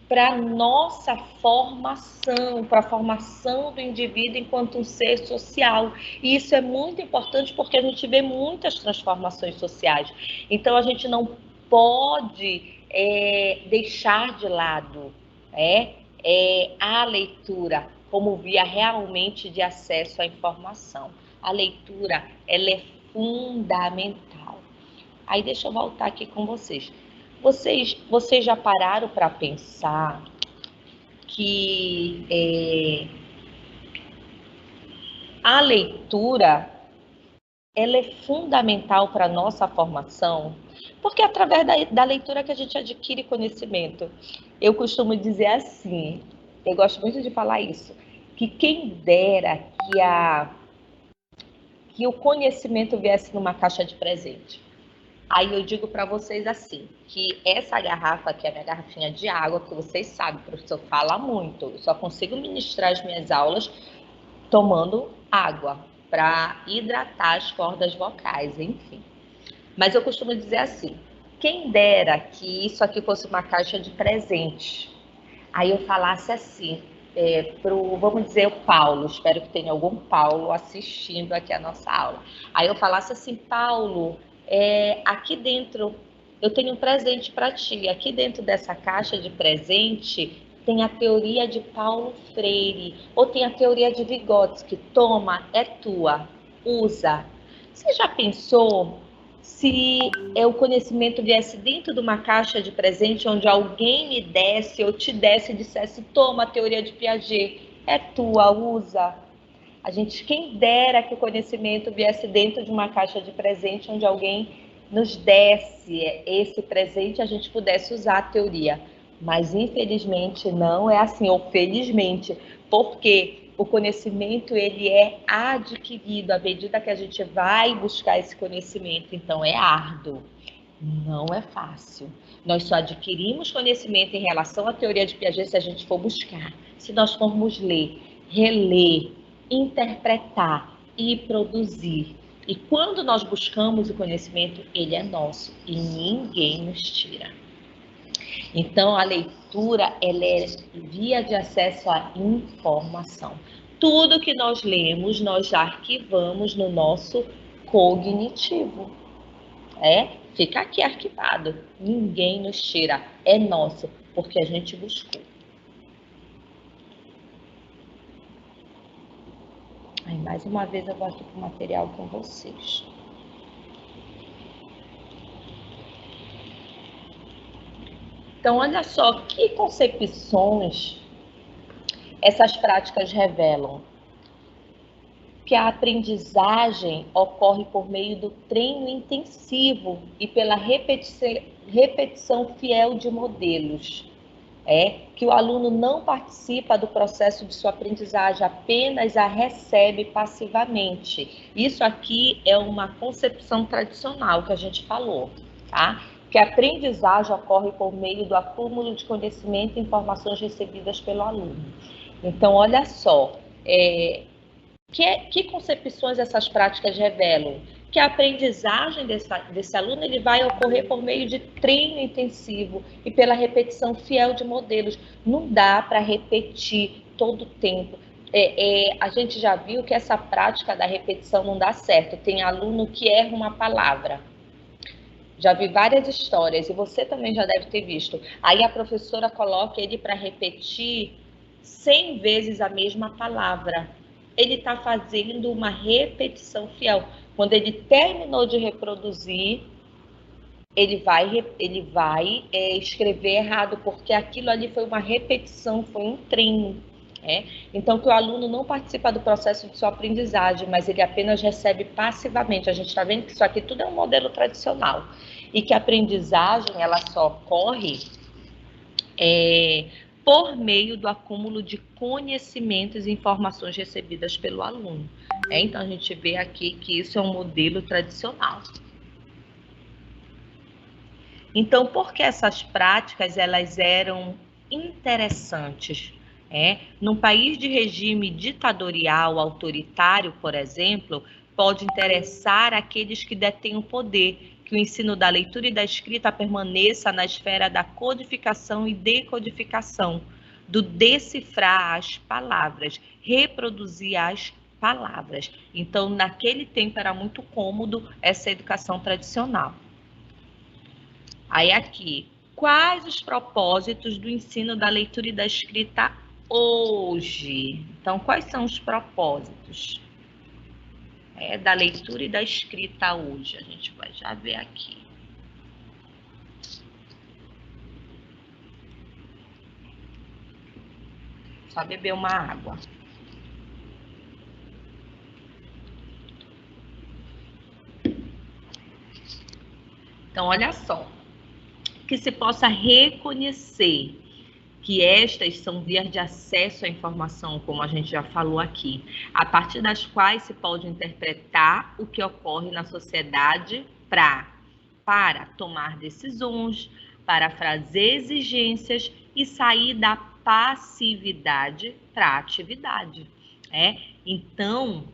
A: para a nossa formação, para a formação do indivíduo enquanto um ser social. E isso é muito importante porque a gente vê muitas transformações sociais. Então, a gente não pode deixar de lado a leitura como via realmente de acesso à informação. A leitura, ela é fundamental. Aí deixa eu voltar aqui com vocês. Vocês já pararam para pensar que a leitura ela é fundamental para a nossa formação? Porque é através da leitura que a gente adquire conhecimento. Eu costumo dizer assim, eu gosto muito de falar isso, que quem dera que o conhecimento viesse numa caixa de presente. Aí eu digo para vocês assim, que essa garrafa aqui é a minha garrafinha de água, que vocês sabem, o professor fala muito, eu só consigo ministrar as minhas aulas tomando água, para hidratar as cordas vocais, enfim. Mas eu costumo dizer assim, quem dera que isso aqui fosse uma caixa de presente. Aí eu falasse assim, vamos dizer, o Paulo, espero que tenha algum Paulo assistindo aqui a nossa aula. Aí eu falasse assim, Paulo, aqui dentro eu tenho um presente para ti. Aqui dentro dessa caixa de presente tem a teoria de Paulo Freire, ou tem a teoria de Vygotsky. Toma, é tua, usa. Você já pensou se o conhecimento viesse dentro de uma caixa de presente onde alguém me desse ou te desse e dissesse, toma a teoria de Piaget, é tua, usa. A gente, quem dera que o conhecimento viesse dentro de uma caixa de presente onde alguém nos desse esse presente e a gente pudesse usar a teoria. Mas, infelizmente, não é assim, ou felizmente, porque o conhecimento ele é adquirido à medida que a gente vai buscar esse conhecimento. Então, é árduo, não é fácil. Nós só adquirimos conhecimento em relação à teoria de Piaget se a gente for buscar. Se nós formos ler, reler, interpretar e produzir. E quando nós buscamos o conhecimento, ele é nosso e ninguém nos tira. Então, a leitura ela é via de acesso à informação. Tudo que nós lemos, nós já arquivamos no nosso cognitivo. Fica aqui arquivado. Ninguém nos tira. É nosso, porque a gente buscou. Aí, mais uma vez, eu vou aqui para o material com vocês. Então, olha só que concepções essas práticas revelam. Que a aprendizagem ocorre por meio do treino intensivo e pela repetição fiel de modelos. Que o aluno não participa do processo de sua aprendizagem, apenas a recebe passivamente. Isso aqui é uma concepção tradicional que a gente falou, tá? Que a aprendizagem ocorre por meio do acúmulo de conhecimento e informações recebidas pelo aluno. Então, olha só, que concepções essas práticas revelam? Que a aprendizagem desse aluno ele vai ocorrer por meio de treino intensivo e pela repetição fiel de modelos. Não dá para repetir todo o tempo. A gente já viu que essa prática da repetição não dá certo. Tem aluno que erra uma palavra. Já vi várias histórias, e você também já deve ter visto. Aí a professora coloca ele para repetir 100 vezes a mesma palavra. Ele está fazendo uma repetição fiel. Quando ele terminou de reproduzir, ele vai escrever errado, porque aquilo ali foi uma repetição, foi um treino. Então, que o aluno não participa do processo de sua aprendizagem, mas ele apenas recebe passivamente. A gente está vendo que isso aqui tudo é um modelo tradicional. E que a aprendizagem, ela só ocorre por meio do acúmulo de conhecimentos e informações recebidas pelo aluno. Então, a gente vê aqui que isso é um modelo tradicional. Então, por que essas práticas elas eram interessantes? Num país de regime ditatorial, autoritário, por exemplo, pode interessar aqueles que detêm o poder, que o ensino da leitura e da escrita permaneça na esfera da codificação e decodificação, do decifrar as palavras, reproduzir as palavras. Então, naquele tempo era muito cômodo essa educação tradicional. Aí aqui, quais os propósitos do ensino da leitura e da escrita hoje? Então, quais são os propósitos da leitura e da escrita hoje? A gente vai já ver aqui. Só beber uma água. Então, olha só. Que se possa reconhecer que estas são vias de acesso à informação, como a gente já falou aqui, a partir das quais se pode interpretar o que ocorre na sociedade para tomar decisões, para fazer exigências e sair da passividade para a atividade. Então,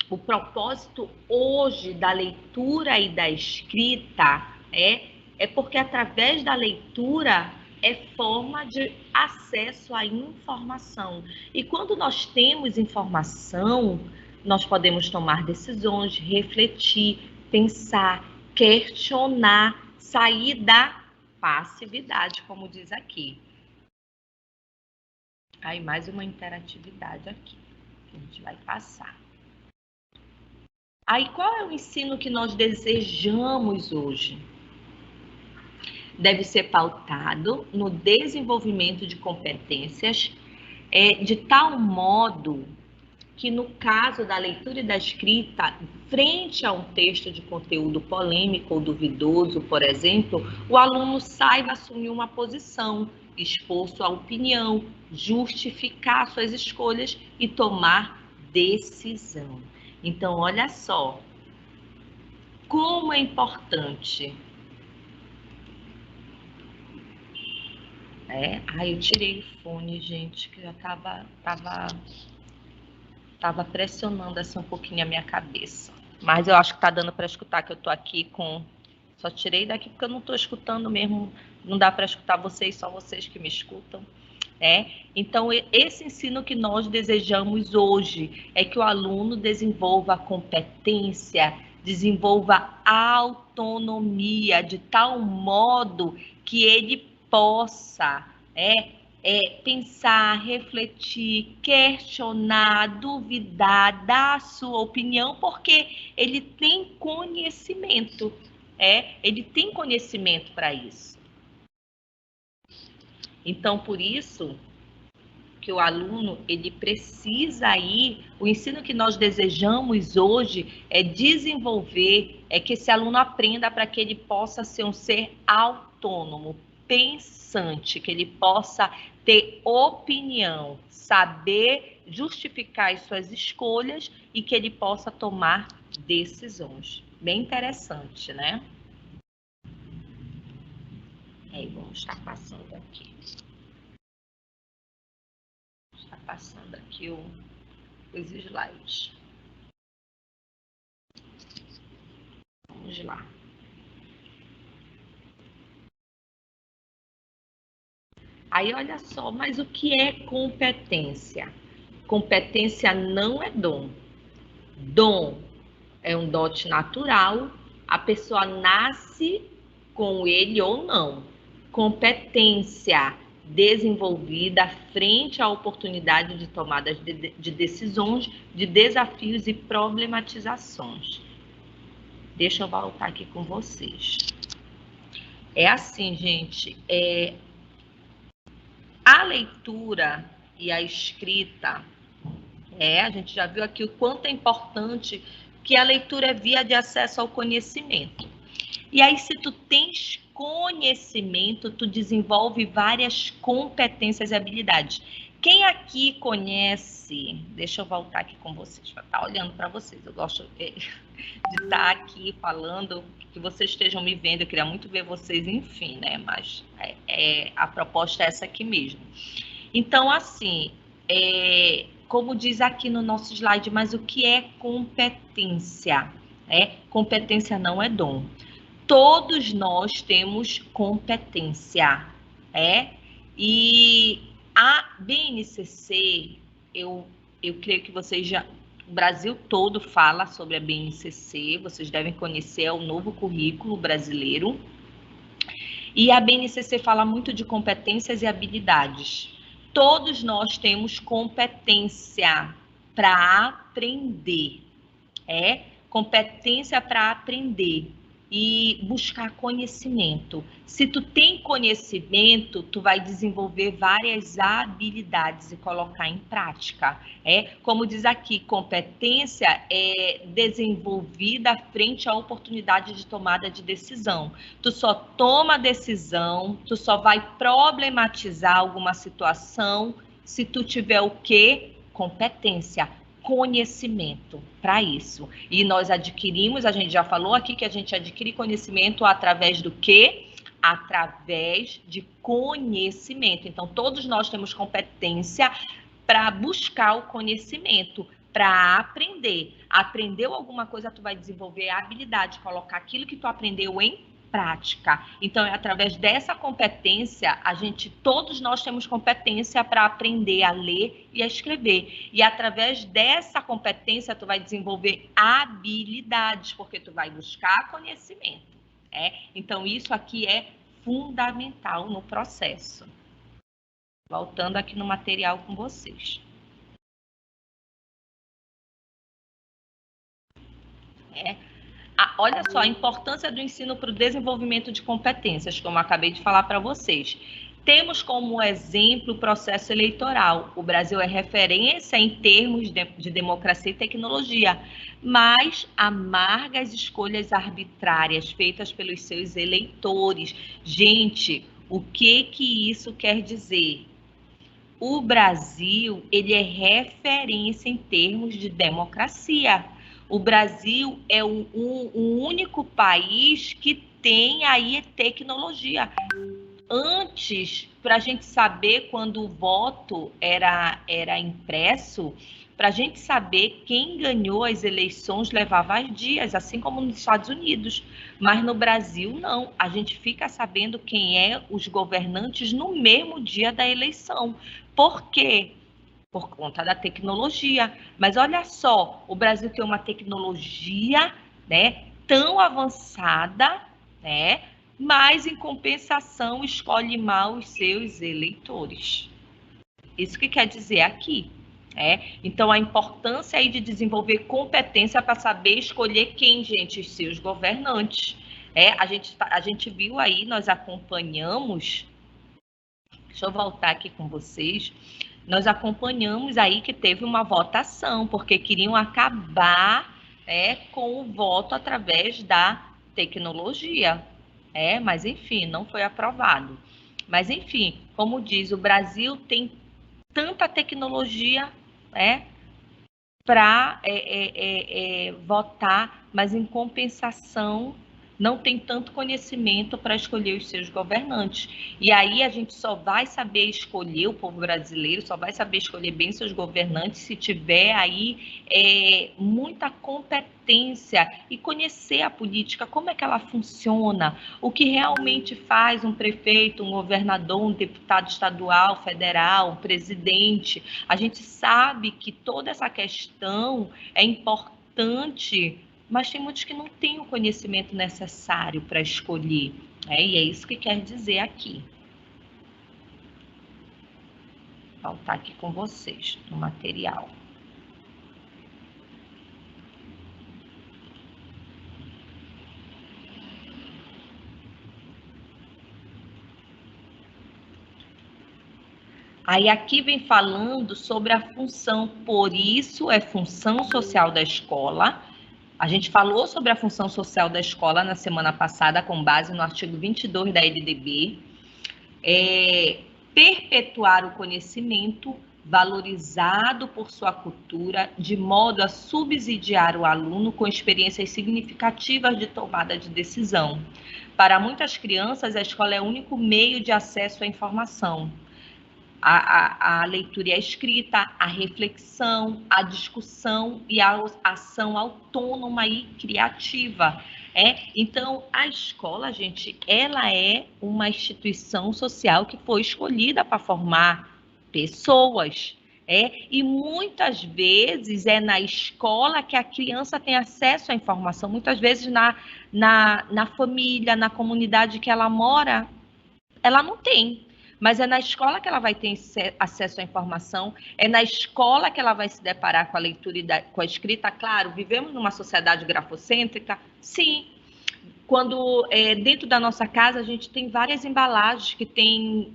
A: o propósito hoje da leitura e da escrita é porque através da leitura é forma de acesso à informação. E quando nós temos informação, nós podemos tomar decisões, refletir, pensar, questionar sair da passividade, como diz aqui. Aí mais uma interatividade aqui, que a gente vai passar. Aí qual é o ensino que nós desejamos hoje? Deve ser pautado no desenvolvimento de competências de tal modo que, no caso da leitura e da escrita, frente a um texto de conteúdo polêmico ou duvidoso, por exemplo, o aluno saiba assumir uma posição, expor sua opinião, justificar suas escolhas e tomar decisão. Então, olha só, como é importante. Eu tirei o fone, gente, que já tava pressionando assim um pouquinho a minha cabeça. Mas eu acho que tá dando para escutar, que eu tô aqui com... Só tirei daqui porque eu não tô escutando mesmo, não dá para escutar vocês, só vocês que me escutam. Então, esse ensino que nós desejamos hoje é que o aluno desenvolva a competência, desenvolva a autonomia, de tal modo que ele possa pensar, refletir, questionar, duvidar, dar a sua opinião, porque ele tem conhecimento, ele tem conhecimento para isso. Então, por isso que o aluno, ele precisa ir, o ensino que nós desejamos hoje é desenvolver, que esse aluno aprenda para que ele possa ser um ser autônomo, pensante, que ele possa ter opinião, saber justificar as suas escolhas e que ele possa tomar decisões. Bem interessante, né? Vamos estar passando aqui. Está passando aqui os slides. Vamos lá. Aí, olha só, mas o que é competência? Competência não é dom. Dom é um dote natural, a pessoa nasce com ele ou não. Competência desenvolvida frente à oportunidade de tomada de decisões, de desafios e problematizações. Deixa eu voltar aqui com vocês. É assim, gente, a leitura e a escrita, a gente já viu aqui o quanto é importante que a leitura é via de acesso ao conhecimento. E aí, se tu tens conhecimento, tu desenvolve várias competências e habilidades. Quem aqui conhece... Deixa eu voltar aqui com vocês, para estar olhando para vocês. Eu gosto de estar aqui falando, que vocês estejam me vendo. Eu queria muito ver vocês, enfim, né? Mas a proposta é essa aqui mesmo. Então, assim, como diz aqui no nosso slide, mas o que é competência? Competência não é dom. Todos nós temos competência, E a BNCC, eu creio que vocês já... O Brasil todo fala sobre a BNCC, vocês devem conhecer, é o novo currículo brasileiro. E a BNCC fala muito de competências e habilidades. Todos nós temos competência para aprender, competência para aprender e buscar conhecimento. Se tu tem conhecimento, tu vai desenvolver várias habilidades e colocar em prática. Como diz aqui, competência é desenvolvida frente à oportunidade de tomada de decisão. Tu só toma decisão, tu só vai problematizar alguma situação se tu tiver o quê? Competência. Conhecimento para isso. E nós adquirimos, a gente já falou aqui que a gente adquire conhecimento através do quê? Através de conhecimento. Então, todos nós temos competência para buscar o conhecimento, para aprender. Aprendeu alguma coisa, tu vai desenvolver a habilidade, colocar aquilo que tu aprendeu em prática. Então, é através dessa competência, todos nós temos competência para aprender a ler e a escrever. E através dessa competência, tu vai desenvolver habilidades, porque tu vai buscar conhecimento. Então, isso aqui é fundamental no processo. Voltando aqui no material com vocês. Olha só, a importância do ensino para o desenvolvimento de competências, como eu acabei de falar para vocês. Temos como exemplo o processo eleitoral. O Brasil é referência em termos de democracia e tecnologia, mas amarga as escolhas arbitrárias feitas pelos seus eleitores. Gente, o que isso quer dizer? O Brasil, ele é referência em termos de democracia. O Brasil é o único país que tem aí tecnologia. Antes, para a gente saber quando o voto era impresso, para a gente saber quem ganhou as eleições levava dias, assim como nos Estados Unidos. Mas no Brasil, não. A gente fica sabendo quem é os governantes no mesmo dia da eleição. Por quê? Por conta da tecnologia. Mas olha só, o Brasil tem uma tecnologia, né, tão avançada, né, mas em compensação escolhe mal os seus eleitores. Isso que quer dizer aqui. Então, a importância aí de desenvolver competência para saber escolher quem, gente, os seus governantes. A gente viu aí, nós acompanhamos, deixa eu voltar aqui com vocês, nós acompanhamos aí que teve uma votação, porque queriam acabar com o voto através da tecnologia. Mas enfim, não foi aprovado. Mas enfim, como diz, o Brasil tem tanta tecnologia para votar, mas em compensação não tem tanto conhecimento para escolher os seus governantes. E aí a gente só vai saber escolher, o povo brasileiro só vai saber escolher bem seus governantes se tiver aí muita competência e conhecer a política, como é que ela funciona, o que realmente faz um prefeito, um governador, um deputado estadual, federal, um presidente. A gente sabe que toda essa questão é importante, mas tem muitos que não têm o conhecimento necessário para escolher. E é isso que quer dizer aqui. Vou voltar aqui com vocês no material. Aí aqui vem falando sobre a função, por isso é função social da escola. A gente falou sobre a função social da escola na semana passada, com base no artigo 22 da LDB. Perpetuar o conhecimento valorizado por sua cultura, de modo a subsidiar o aluno com experiências significativas de tomada de decisão. Para muitas crianças, a escola é o único meio de acesso à informação. A leitura e a escrita, a reflexão, a discussão e a ação autônoma e criativa. Então, a escola, gente, ela é uma instituição social que foi escolhida para formar pessoas. E muitas vezes é na escola que a criança tem acesso à informação, muitas vezes na família, na comunidade que ela mora, ela não tem. Mas é na escola que ela vai ter acesso à informação, é na escola que ela vai se deparar com a leitura e com a escrita. Claro, vivemos numa sociedade grafocêntrica, sim. Quando dentro da nossa casa a gente tem várias embalagens que tem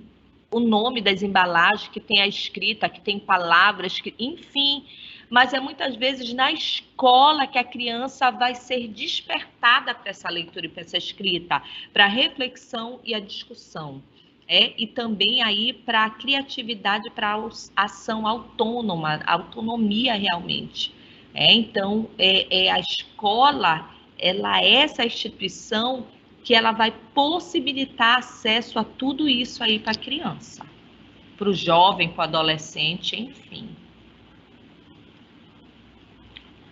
A: o nome das embalagens, que tem a escrita, que tem palavras, enfim. Mas é muitas vezes na escola que a criança vai ser despertada para essa leitura e para essa escrita, para a reflexão e a discussão. E também aí para a criatividade, para a ação autônoma, a autonomia realmente. Então, a escola, ela é essa instituição que ela vai possibilitar acesso a tudo isso aí para a criança, para o jovem, para o adolescente, enfim.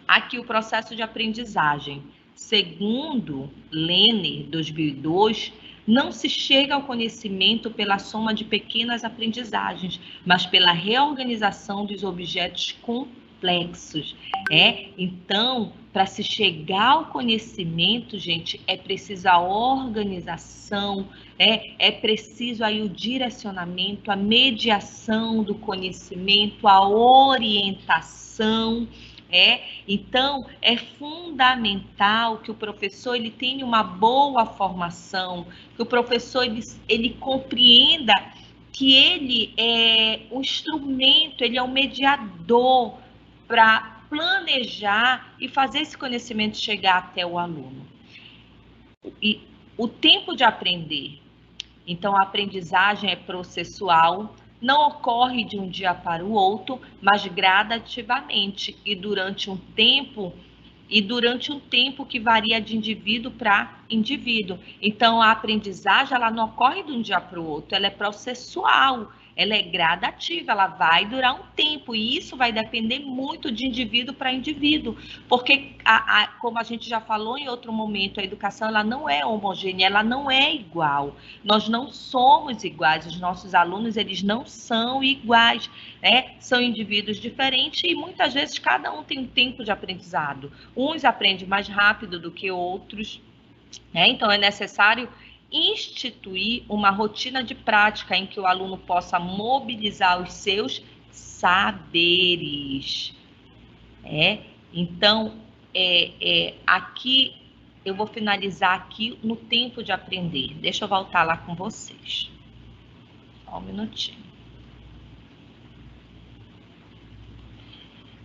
A: Aqui o processo de aprendizagem. Segundo Lehner, 2002, não se chega ao conhecimento pela soma de pequenas aprendizagens, mas pela reorganização dos objetos complexos. Então, para se chegar ao conhecimento, gente, é preciso a organização, é preciso aí o direcionamento, a mediação do conhecimento, a orientação. Então, é fundamental que o professor ele tenha uma boa formação, que o professor ele compreenda que ele é o instrumento, ele é o mediador para planejar e fazer esse conhecimento chegar até o aluno. E o tempo de aprender, então a aprendizagem é processual, não ocorre de um dia para o outro, mas gradativamente e durante um tempo que varia de indivíduo para indivíduo. Então a aprendizagem ela não ocorre de um dia para o outro, ela é processual, ela é gradativa, ela vai durar um tempo e isso vai depender muito de indivíduo para indivíduo, porque como a gente já falou em outro momento, a educação ela não é homogênea, ela não é igual. Nós não somos iguais, os nossos alunos eles não são iguais, são indivíduos diferentes e muitas vezes cada um tem um tempo de aprendizado. Uns aprendem mais rápido do que outros, então é necessário instituir uma rotina de prática em que o aluno possa mobilizar os seus saberes. Então, aqui eu vou finalizar aqui no tempo de aprender. Deixa eu voltar lá com vocês. Só um minutinho.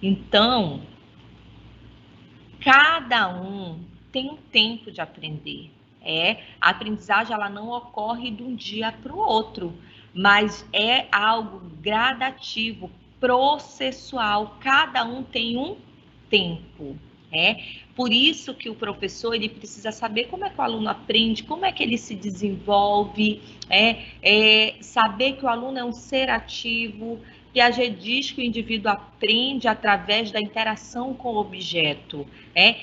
A: Então, cada um tem um tempo de aprender. A aprendizagem ela não ocorre de um dia para o outro, mas é algo gradativo, processual. Cada um tem um tempo. Por isso que o professor ele precisa saber como é que o aluno aprende, como é que ele se desenvolve, saber que o aluno é um ser ativo. Piaget diz que o indivíduo aprende através da interação com o objeto.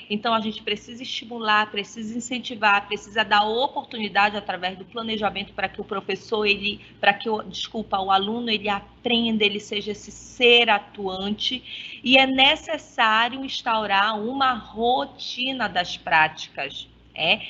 A: Então, a gente precisa estimular, precisa incentivar, precisa dar oportunidade através do planejamento para que o professor, o aluno, ele aprenda, ele seja esse ser atuante. E é necessário instaurar uma rotina das práticas,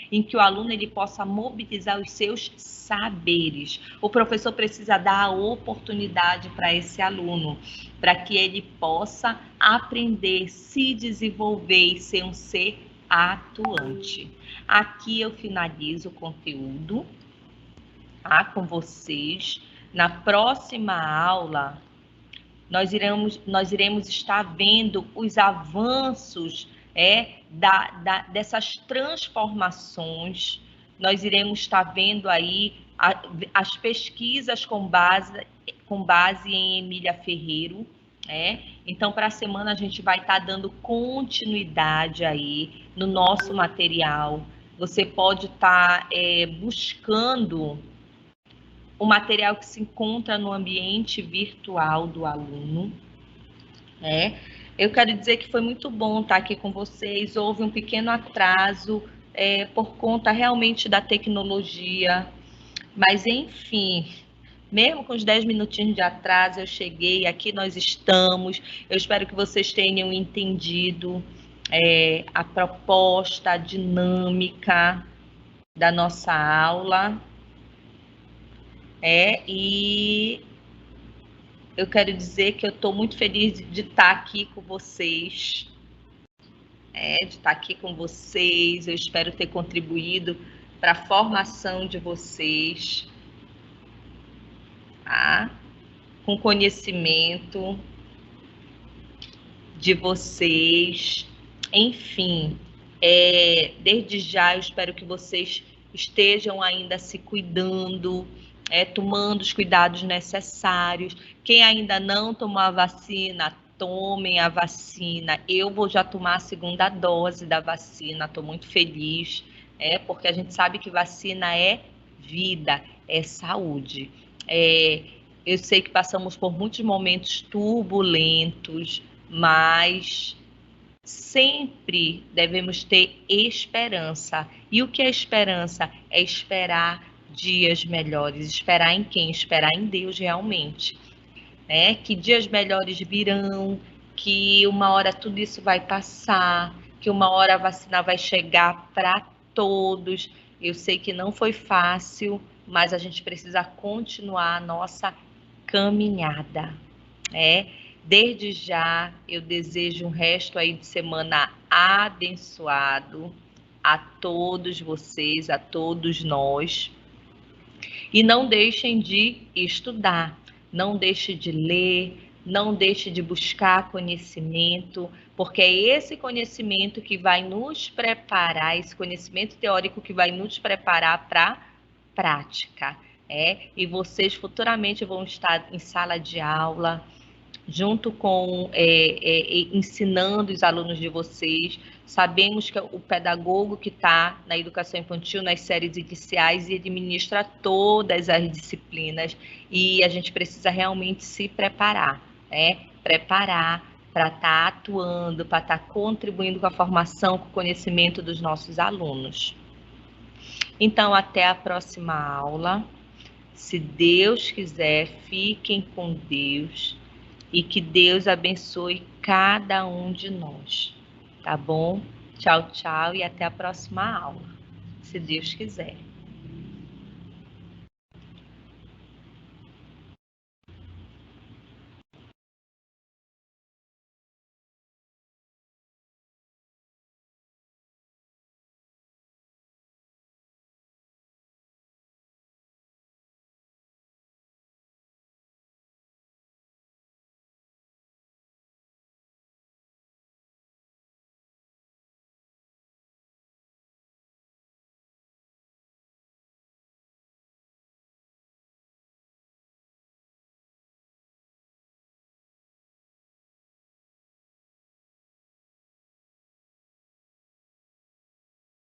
A: em que o aluno ele possa mobilizar os seus saberes. O professor precisa dar a oportunidade para esse aluno, para que ele possa aprender, se desenvolver e ser um ser atuante. Aqui eu finalizo o conteúdo com vocês. Na próxima aula, nós iremos estar vendo os avanços dessas transformações. Nós iremos estar vendo aí as pesquisas com base em Emília Ferreiro. Então, para a semana, a gente vai estar dando continuidade aí no nosso material. Você pode estar buscando o material que se encontra no ambiente virtual do aluno. Eu quero dizer que foi muito bom estar aqui com vocês. Houve um pequeno atraso por conta realmente da tecnologia, mas enfim, mesmo com os 10 minutinhos de atraso, eu cheguei, aqui nós estamos. Eu espero que vocês tenham entendido a proposta, a dinâmica da nossa aula. E eu quero dizer que eu estou muito feliz de estar aqui com vocês. Eu espero ter contribuído para a formação de vocês, com conhecimento de vocês. Enfim, desde já eu espero que vocês estejam ainda se cuidando, tomando os cuidados necessários. Quem ainda não tomou a vacina, tomem a vacina. Eu vou já tomar a segunda dose da vacina, estou muito feliz, porque a gente sabe que vacina é vida, é saúde. Eu sei que passamos por muitos momentos turbulentos, mas sempre devemos ter esperança. E o que é esperança? É esperar dias melhores. Esperar em quem? Esperar em Deus realmente. Que dias melhores virão, que uma hora tudo isso vai passar, que uma hora a vacina vai chegar para todos. Eu sei que não foi fácil, mas a gente precisa continuar a nossa caminhada, né? Desde já, eu desejo um resto aí de semana abençoado a todos vocês, a todos nós. E não deixem de estudar, não deixe de ler, não deixe de buscar conhecimento, porque é esse conhecimento que vai nos preparar, esse conhecimento teórico que vai nos preparar para a prática. E vocês futuramente vão estar em sala de aula, junto com ensinando os alunos de vocês. Sabemos que o pedagogo que está na educação infantil, nas séries iniciais, e administra todas as disciplinas, e a gente precisa realmente se preparar, preparar para estar atuando, para estar contribuindo com a formação, com o conhecimento dos nossos alunos. Então, até a próxima aula. Se Deus quiser, fiquem com Deus. E que Deus abençoe cada um de nós, tá bom? Tchau, tchau e até a próxima aula, se Deus quiser.